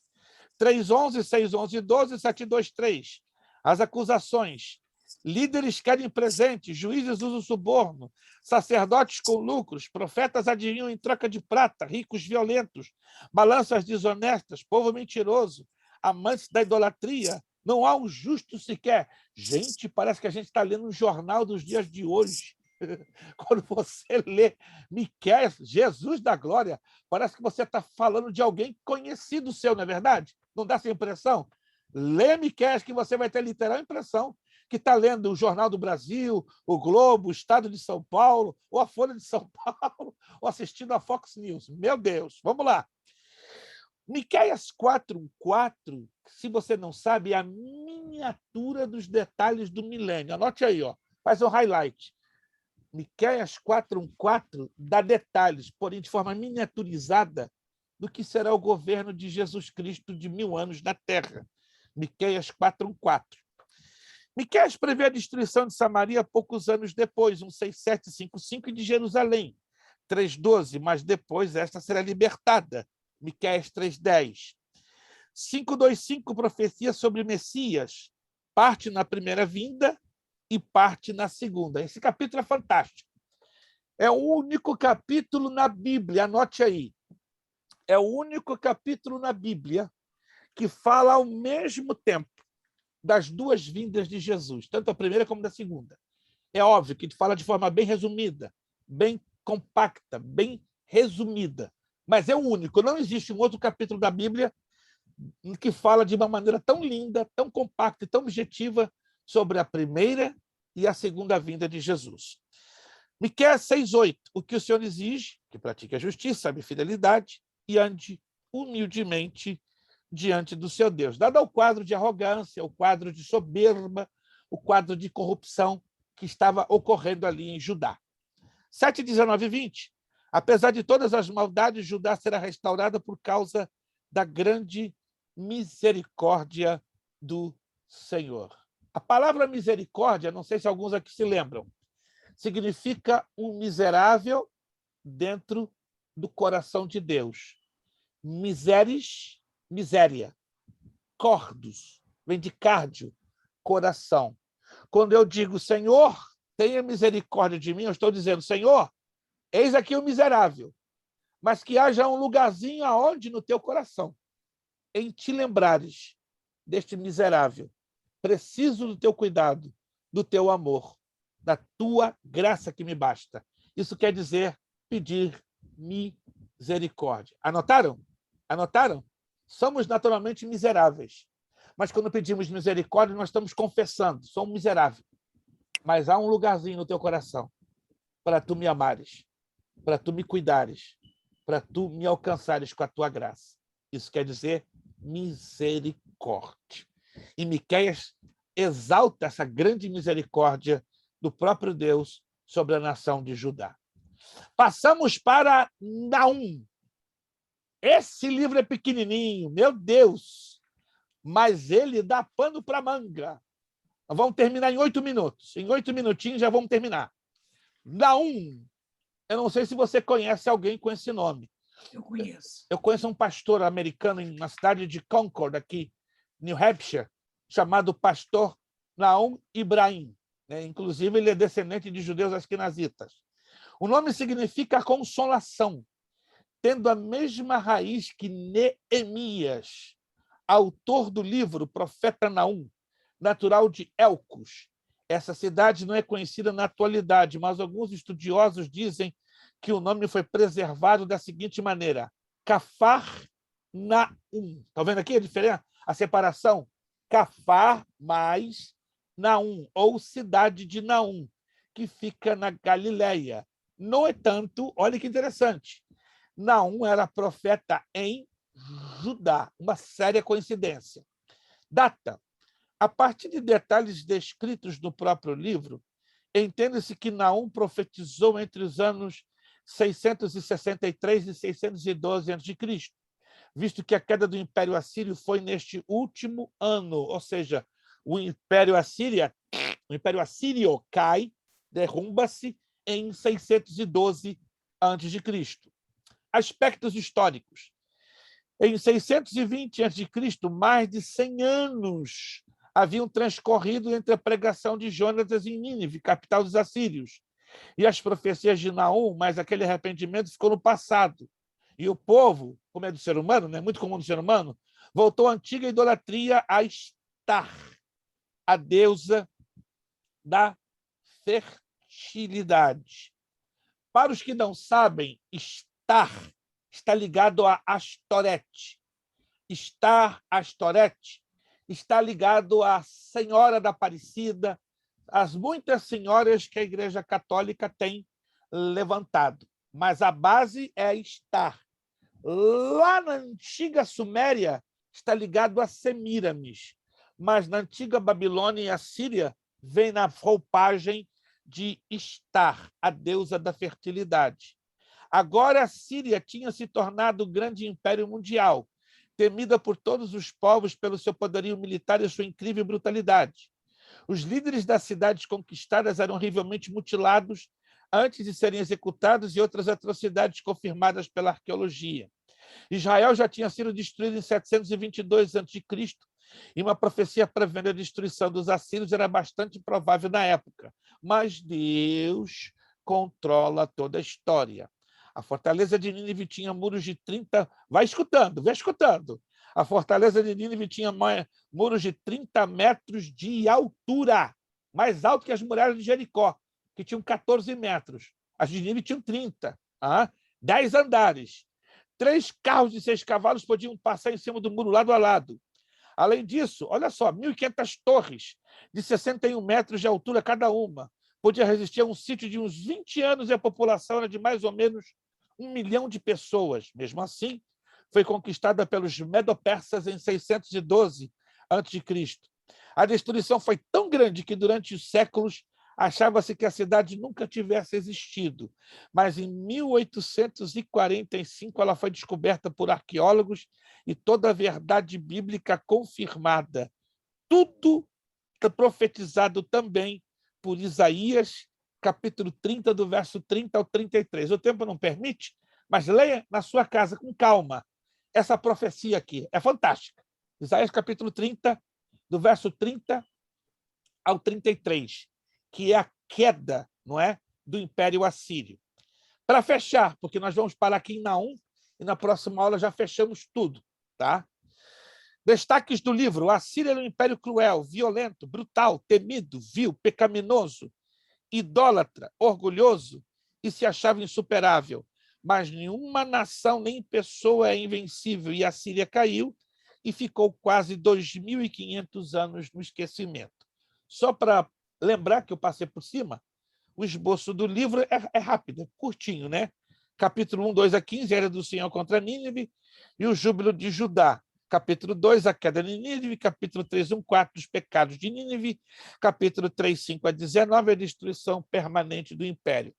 3:11, 6:11, 12, 7:2, 3. As acusações. Líderes querem presentes, juízes usam suborno, sacerdotes com lucros, profetas adivinham em troca de prata, ricos violentos, balanças desonestas, povo mentiroso, amantes da idolatria, não há um justo sequer. Gente, parece que a gente está lendo um jornal dos dias de hoje. Quando você lê Miqueias, Jesus da glória, parece que você está falando de alguém conhecido seu, não é verdade? Não dá essa impressão? Lê Miqueias que você vai ter a literal impressão que está lendo o Jornal do Brasil, o Globo, o Estado de São Paulo, ou a Folha de São Paulo, ou assistindo a Fox News. Meu Deus, vamos lá. Miqueias 4:4, se você não sabe, é a miniatura dos detalhes do milênio. Anote aí, ó, faz um highlight. Miqueias 4:4 dá detalhes, porém de forma miniaturizada, do que será o governo de Jesus Cristo de 1000 anos na Terra. Miqueias 4:4. Miqueias prevê a destruição de Samaria poucos anos depois, 6:7, 5:5, e de Jerusalém, 3:12, mas depois esta será libertada. Miqueias 3:10. 5:2,5, profecia sobre Messias, parte na primeira vinda e parte na segunda. Esse capítulo é fantástico. É o único capítulo na Bíblia, anote aí. É o único capítulo na Bíblia que fala ao mesmo tempo das duas vindas de Jesus, tanto a primeira como a segunda. É óbvio que ele fala de forma bem resumida, bem compacta, bem resumida, mas é o único. Não existe um outro capítulo da Bíblia que fala de uma maneira tão linda, tão compacta e tão objetiva sobre a primeira e a segunda vinda de Jesus. Miqueias 6:8, o que o Senhor exige, que pratique a justiça, a fidelidade e ande humildemente diante do seu Deus. Dado ao quadro de arrogância, o quadro de soberba, o quadro de corrupção que estava ocorrendo ali em Judá. 7:19 e 20. Apesar de todas as maldades, Judá será restaurada por causa da grande misericórdia do Senhor. A palavra misericórdia, não sei se alguns aqui se lembram, significa um miserável dentro do coração de Deus. Miseris, miséria. Cordos, vem de cardio, coração. Quando eu digo, Senhor, tenha misericórdia de mim, eu estou dizendo, Senhor, eis aqui o miserável, mas que haja um lugarzinho aonde no teu coração, em te lembrares deste miserável. Preciso do teu cuidado, do teu amor, da tua graça que me basta. Isso quer dizer pedir misericórdia. Anotaram? Anotaram? Somos naturalmente miseráveis, mas quando pedimos misericórdia, nós estamos confessando, sou um miserável. Mas há um lugarzinho no teu coração para tu me amares, para tu me cuidares, para tu me alcançares com a tua graça. Isso quer dizer misericórdia. E Miqueias exalta essa grande misericórdia do próprio Deus sobre a nação de Judá. Passamos para Naum. Esse livro é pequenininho, meu Deus, mas ele dá pano para manga. Nós vamos terminar em 8 minutos. Em 8 minutinhos já vamos terminar. Naum. Eu não sei se você conhece alguém com esse nome. Eu conheço. Eu conheço um pastor americano na cidade de Concord, aqui, New Hampshire, chamado pastor Naum Ibrahim. Inclusive, ele é descendente de judeus asquenazitas. O nome significa consolação, tendo a mesma raiz que Neemias, autor do livro Profeta Naum, natural de Elcos. Essa cidade não é conhecida na atualidade, mas alguns estudiosos dizem que o nome foi preservado da seguinte maneira: Cafar Naum. Está vendo aqui a diferença? A separação? Cafar mais Naum, ou cidade de Naum, que fica na Galileia. No entanto, olha que interessante, Naum era profeta em Judá. Uma séria coincidência. Data. A partir de detalhes descritos no próprio livro, entende-se que Naum profetizou entre os anos 663 e 612 a.C., visto que a queda do Império Assírio foi neste último ano, ou seja, o Império Assírio cai, derrumba-se em 612 a.C. Aspectos históricos. Em 620 a.C., mais de 100 anos haviam transcorrido entre a pregação de Jonatas em Nínive, capital dos assírios, e as profecias de Naum, mas aquele arrependimento ficou no passado. E o povo, como é do ser humano, né, muito comum do ser humano, voltou à antiga idolatria a Estar, a deusa da fertilidade. Para os que não sabem, Estar está ligado a Astorete. Astorete está ligado à Senhora da Aparecida, às muitas senhoras que a Igreja Católica tem levantado. Mas a base é Estar. Lá na antiga Suméria está ligado a Semíramis, mas na antiga Babilônia e Assíria vem na roupagem de Estar, a deusa da fertilidade. Agora a Síria tinha se tornado o grande império mundial, temida por todos os povos pelo seu poderio militar e sua incrível brutalidade. Os líderes das cidades conquistadas eram horrivelmente mutilados antes de serem executados e outras atrocidades confirmadas pela arqueologia. Israel já tinha sido destruído em 722 a.C., e uma profecia prevendo a destruição dos assírios era bastante provável na época. Mas Deus controla toda a história. A fortaleza de Nínive tinha muros de 30... Vai escutando. A fortaleza de Nínive tinha muros de 30 metros de altura, mais alto que as muralhas de Jericó, que tinham 14 metros. As de Nínive tinham 30, 10 andares. 3 carros de 6 cavalos podiam passar em cima do muro lado a lado. Além disso, olha só, 1.500 torres de 61 metros de altura cada uma. Podia resistir a um sítio de uns 20 anos e a população era de mais ou menos 1 milhão de pessoas. Mesmo assim, foi conquistada pelos medo-persas em 612 a.C. A destruição foi tão grande que, durante os séculos, achava-se que a cidade nunca tivesse existido. Mas, em 1845, ela foi descoberta por arqueólogos e toda a verdade bíblica confirmada. Tudo profetizado também por Isaías, capítulo 30, do verso 30 ao 33. O tempo não permite, mas leia na sua casa com calma. Essa profecia aqui é fantástica. Isaías, capítulo 30, do verso 30 ao 33, que é a queda, não é, do Império Assírio. Para fechar, porque nós vamos parar aqui em Naum, e na próxima aula já fechamos tudo, tá? Destaques do livro: a Síria era um império cruel, violento, brutal, temido, vil, pecaminoso, idólatra, orgulhoso e se achava insuperável. Mas nenhuma nação nem pessoa é invencível, e a Síria caiu e ficou quase 2.500 anos no esquecimento. Só para lembrar que eu passei por cima, o esboço do livro é rápido, curtinho, né? Capítulo 1, 2 a 15, era do Senhor contra Nínive, e o júbilo de Judá. Capítulo 2, a queda de Nínive. Capítulo 3, 1 quarto dos pecados de Nínive. Capítulo 3, 5 a 19, a destruição permanente do império.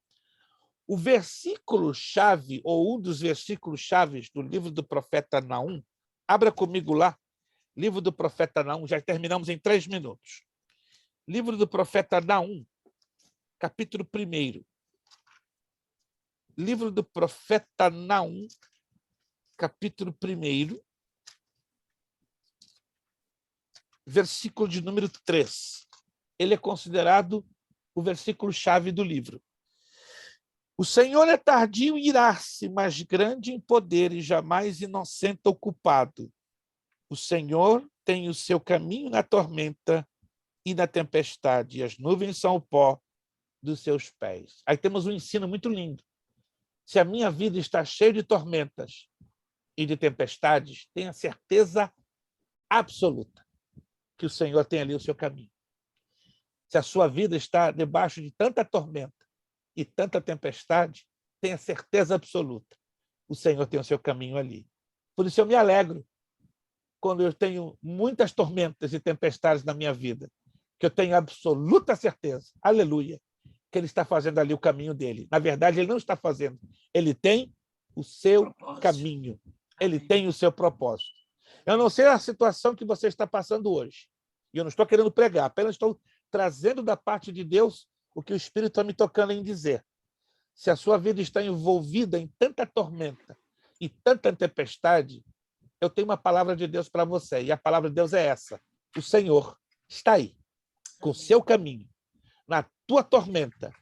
O versículo-chave, ou um dos versículos-chaves do livro do profeta Naum, abra comigo lá, livro do profeta Naum, já terminamos em 3 minutos. Livro do profeta Naum, capítulo 1. Livro do profeta Naum, capítulo 1, versículo de número 3. Ele é considerado o versículo-chave do livro. O Senhor é tardio em irar-se, mas grande em poder e jamais inocente ou culpado. O Senhor tem o seu caminho na tormenta e na tempestade, e as nuvens são o pó dos seus pés. Aí temos um ensino muito lindo. Se a minha vida está cheia de tormentas e de tempestades, tenha certeza absoluta que o Senhor tem ali o seu caminho. Se a sua vida está debaixo de tanta tormenta e tanta tempestade, tenha certeza absoluta, o Senhor tem o seu caminho ali. Por isso eu me alegro quando eu tenho muitas tormentas e tempestades na minha vida, que eu tenho absoluta certeza, aleluia, que ele está fazendo ali o caminho dele. Na verdade, ele não está fazendo. Ele tem o seu caminho. Ele tem o seu propósito. Eu não sei a situação que você está passando hoje. E eu não estou querendo pregar, apenas estou trazendo da parte de Deus o que o Espírito está me tocando em dizer. Se a sua vida está envolvida em tanta tormenta e tanta tempestade, eu tenho uma palavra de Deus para você. E a palavra de Deus é essa. O Senhor está aí, com o seu caminho, na tua tormenta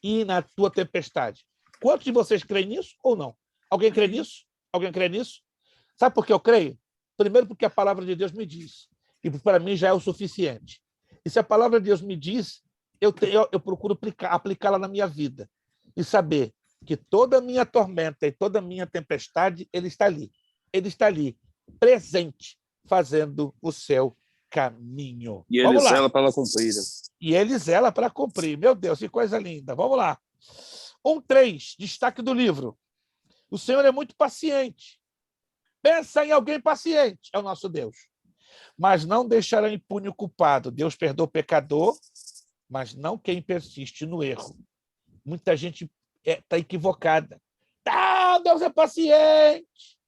e na tua tempestade. Quantos de vocês creem nisso ou não? Alguém crê nisso? Alguém crê nisso? Sabe por que eu creio? Primeiro, porque a palavra de Deus me diz. E para mim já é o suficiente. E se a palavra de Deus me diz, eu procuro aplicá-la na minha vida. E saber que toda a minha tormenta e toda a minha tempestade, ele está ali. Ele está ali, presente, fazendo o seu caminho. E ele zela para cumprir. E ele zela para cumprir. Meu Deus, que coisa linda. Vamos lá. 1:3, destaque do livro. O Senhor é muito paciente. Pensa em alguém paciente, é o nosso Deus. Mas não deixará impune o culpado. Deus perdoa o pecador, mas não quem persiste no erro. Muita gente está equivocada. Deus é paciente.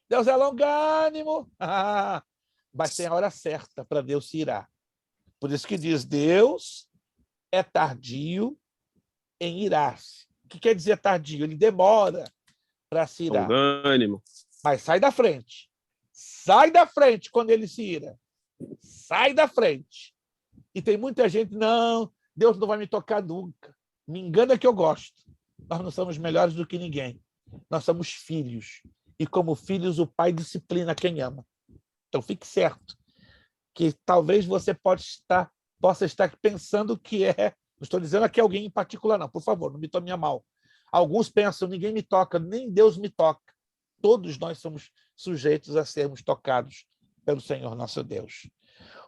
Deus é longânimo. Mas tem a hora certa para Deus se irar. Por isso que diz, Deus é tardio em irar-se. O que quer dizer tardio? Ele demora para se irar. Longânimo. Mas sai da frente. Sai da frente quando ele se ira. Sai da frente. E tem muita gente, não, Deus não vai me tocar nunca. Me engana que eu gosto. Nós não somos melhores do que ninguém. Nós somos filhos. E como filhos, o pai disciplina quem ama. Então fique certo que talvez você possa estar pensando que é... Não estou dizendo aqui alguém em particular, não. Por favor, não me tome a mal. Alguns pensam, ninguém me toca, nem Deus me toca. Todos nós somos sujeitos a sermos tocados pelo Senhor nosso Deus.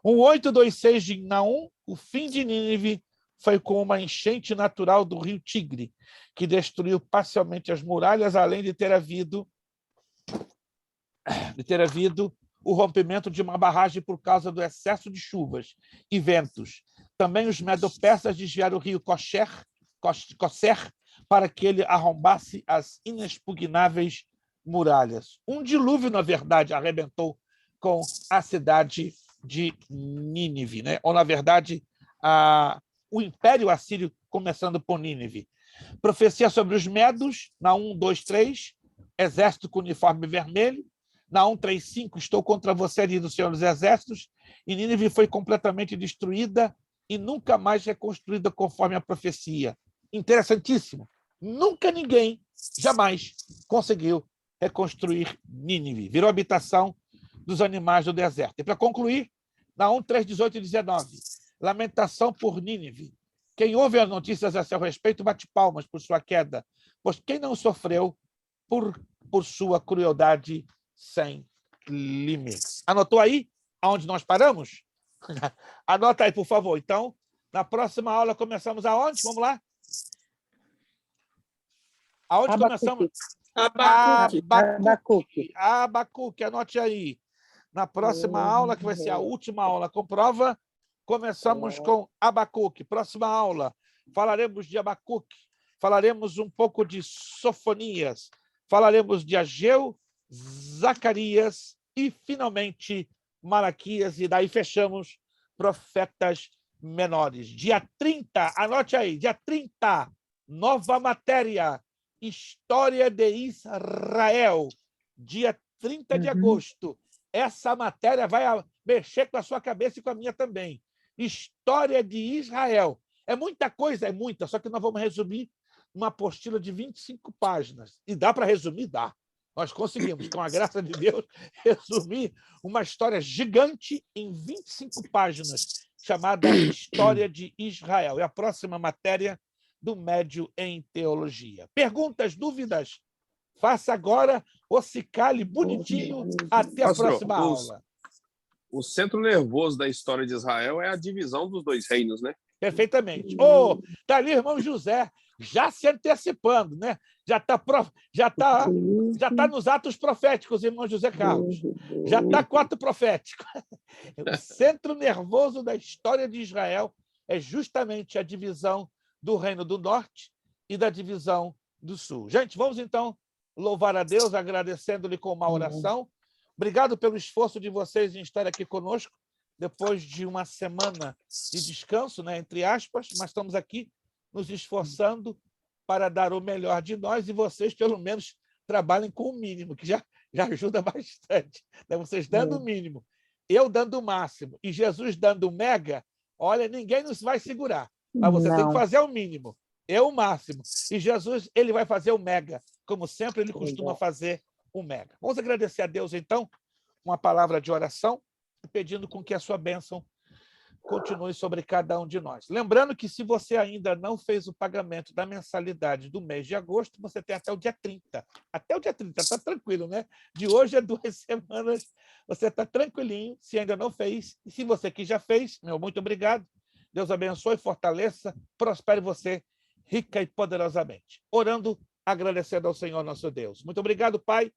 8:2,6 de Naum, o fim de Nínive foi como uma enchente natural do rio Tigre, que destruiu parcialmente as muralhas, além de ter havido o rompimento de uma barragem por causa do excesso de chuvas e ventos. Também os medo-persas desviaram o rio Kosser para que ele arrombasse as inexpugnáveis muralhas. Um dilúvio, na verdade, arrebentou com a cidade de Nínive, né? Ou, na verdade, o Império Assírio começando por Nínive. Profecia sobre os medos, Naum 2:3, exército com uniforme vermelho. Naum 3:5, estou contra você, diz o Senhor dos Exércitos, e Nínive foi completamente destruída e nunca mais reconstruída conforme a profecia. Interessantíssimo. Nunca ninguém, jamais, conseguiu reconstruir Nínive. Virou habitação dos animais do deserto. E para concluir, Naum 3:18 e 19, lamentação por Nínive. Quem ouve as notícias a seu respeito bate palmas por sua queda, pois quem não sofreu por sua crueldade sem limites. Anotou aí aonde nós paramos? Anota aí, por favor. Então, na próxima aula começamos aonde? Vamos lá? Aonde começamos? Abacuque, anote aí. Na próxima aula, que vai ser a última aula com prova, começamos com Abacuque. Próxima aula, falaremos de Abacuque, falaremos um pouco de Sofonias, falaremos de Ageu, Zacarias e, finalmente, Malaquias, e daí fechamos profetas menores. Dia 30, anote aí, dia 30, nova matéria, História de Israel, dia 30 de agosto. Essa matéria vai mexer com a sua cabeça e com a minha também. História de Israel. É muita coisa, é muita, só que nós vamos resumir uma apostila de 25 páginas. E dá para resumir? Dá. Nós conseguimos, com a graça de Deus, resumir uma história gigante em 25 páginas, chamada História de Israel. É a próxima matéria do Médio em Teologia. Perguntas, dúvidas? Faça agora ou se cale bonitinho até a próxima aula. O centro nervoso da história de Israel é a divisão dos dois reinos, né? Perfeitamente. Oh, tá ali, irmão José, já se antecipando, né? Já tá nos atos proféticos, irmão José Carlos. Já está com ato profético. O centro nervoso da história de Israel é justamente a divisão do Reino do Norte e da divisão do Sul. Gente, vamos então louvar a Deus, agradecendo-lhe com uma oração. Obrigado pelo esforço de vocês em estar aqui conosco, depois de uma semana de descanso, né, entre aspas, mas estamos aqui nos esforçando para dar o melhor de nós, e vocês, pelo menos, trabalhem com o mínimo, que já ajuda bastante. Né? Vocês dando o mínimo, eu dando o máximo, e Jesus dando o mega, olha, ninguém nos vai segurar, mas você tem que fazer o mínimo, eu o máximo, e Jesus, ele vai fazer o mega, como sempre ele costuma fazer o mega. Vamos agradecer a Deus, então, uma palavra de oração, pedindo com que a sua bênção continue sobre cada um de nós. Lembrando que, se você ainda não fez o pagamento da mensalidade do mês de agosto, você tem até o dia 30. Até o dia 30, está tranquilo, né? De hoje a 2 semanas, você está tranquilinho, se ainda não fez. E se você que já fez, meu muito obrigado. Deus abençoe, fortaleça, prospere você rica e poderosamente. Orando, agradecendo ao Senhor nosso Deus. Muito obrigado, Pai,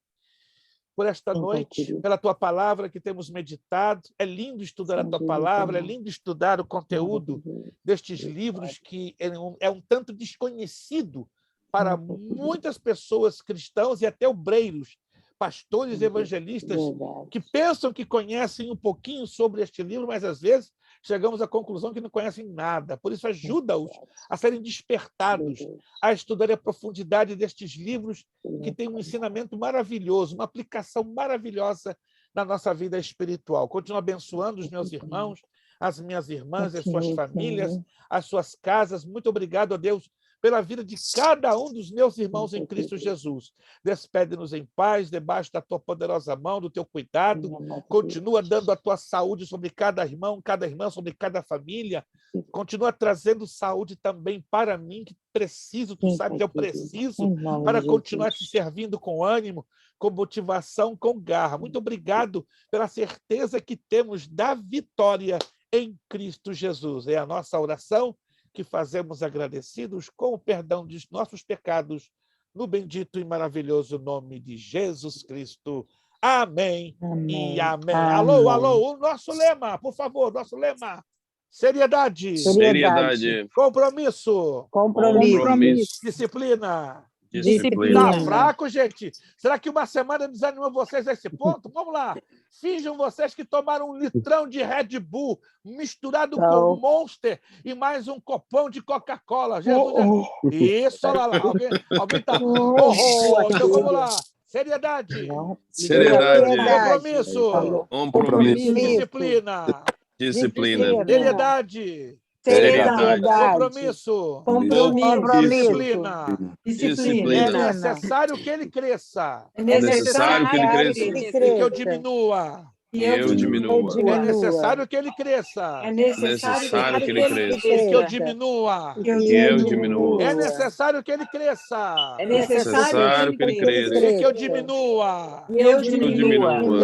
por esta noite, pela tua palavra que temos meditado. É lindo estudar a tua palavra, é lindo estudar o conteúdo destes livros que é um tanto desconhecido para muitas pessoas cristãs e até obreiros, pastores evangelistas, que pensam que conhecem um pouquinho sobre este livro, mas às vezes chegamos à conclusão que não conhecem nada. Por isso, ajuda-os a serem despertados, a estudarem a profundidade destes livros que têm um ensinamento maravilhoso, uma aplicação maravilhosa na nossa vida espiritual. Continuo abençoando os meus irmãos, as minhas irmãs, as suas famílias, as suas casas. Muito obrigado a Deus pela vida de cada um dos meus irmãos em Cristo Jesus. Despede-nos em paz, debaixo da tua poderosa mão, do teu cuidado. Continua dando a tua saúde sobre cada irmão, cada irmã, sobre cada família. Continua trazendo saúde também para mim, que preciso, tu sabe que eu preciso, para continuar te servindo com ânimo, com motivação, com garra. Muito obrigado pela certeza que temos da vitória em Cristo Jesus. É a nossa oração, que fazemos agradecidos com o perdão dos nossos pecados, no bendito e maravilhoso nome de Jesus Cristo. Amém, e amém. Alô, alô, o nosso lema, por favor, nosso lema. Seriedade. Compromisso. Disciplina. Tá fraco, gente? Será que uma semana desanimou vocês a esse ponto? Vamos lá. Finjam vocês que tomaram um litrão de Red Bull misturado com Monster e mais um copão de Coca-Cola. Isso, olha lá. Alguém tá... Então vamos lá. Seriedade. Compromisso. Disciplina. Seriedade. Compromisso. Disciplina. É necessário que ele cresça. E que eu diminua. É necessário que ele cresça. E que eu diminua. É necessário que ele cresça. E que eu diminua. E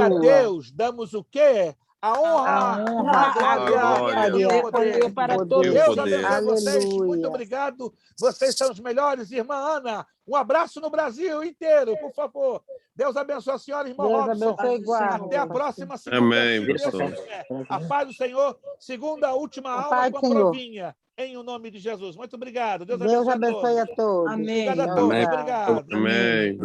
a Deus damos o quê? A honra, a glória e o poder para todos. Deus abençoe vocês. Muito obrigado. Vocês são os melhores. Irmã Ana, um abraço no Brasil inteiro, por favor. Deus abençoe a senhora, irmã Robson. Até a próxima segunda. Amém, a paz do Senhor. Segunda, última aula com a provinha. Em o nome de Jesus. Muito obrigado. Deus abençoe a todos. Amém. Obrigado a todos. Obrigado. Amém.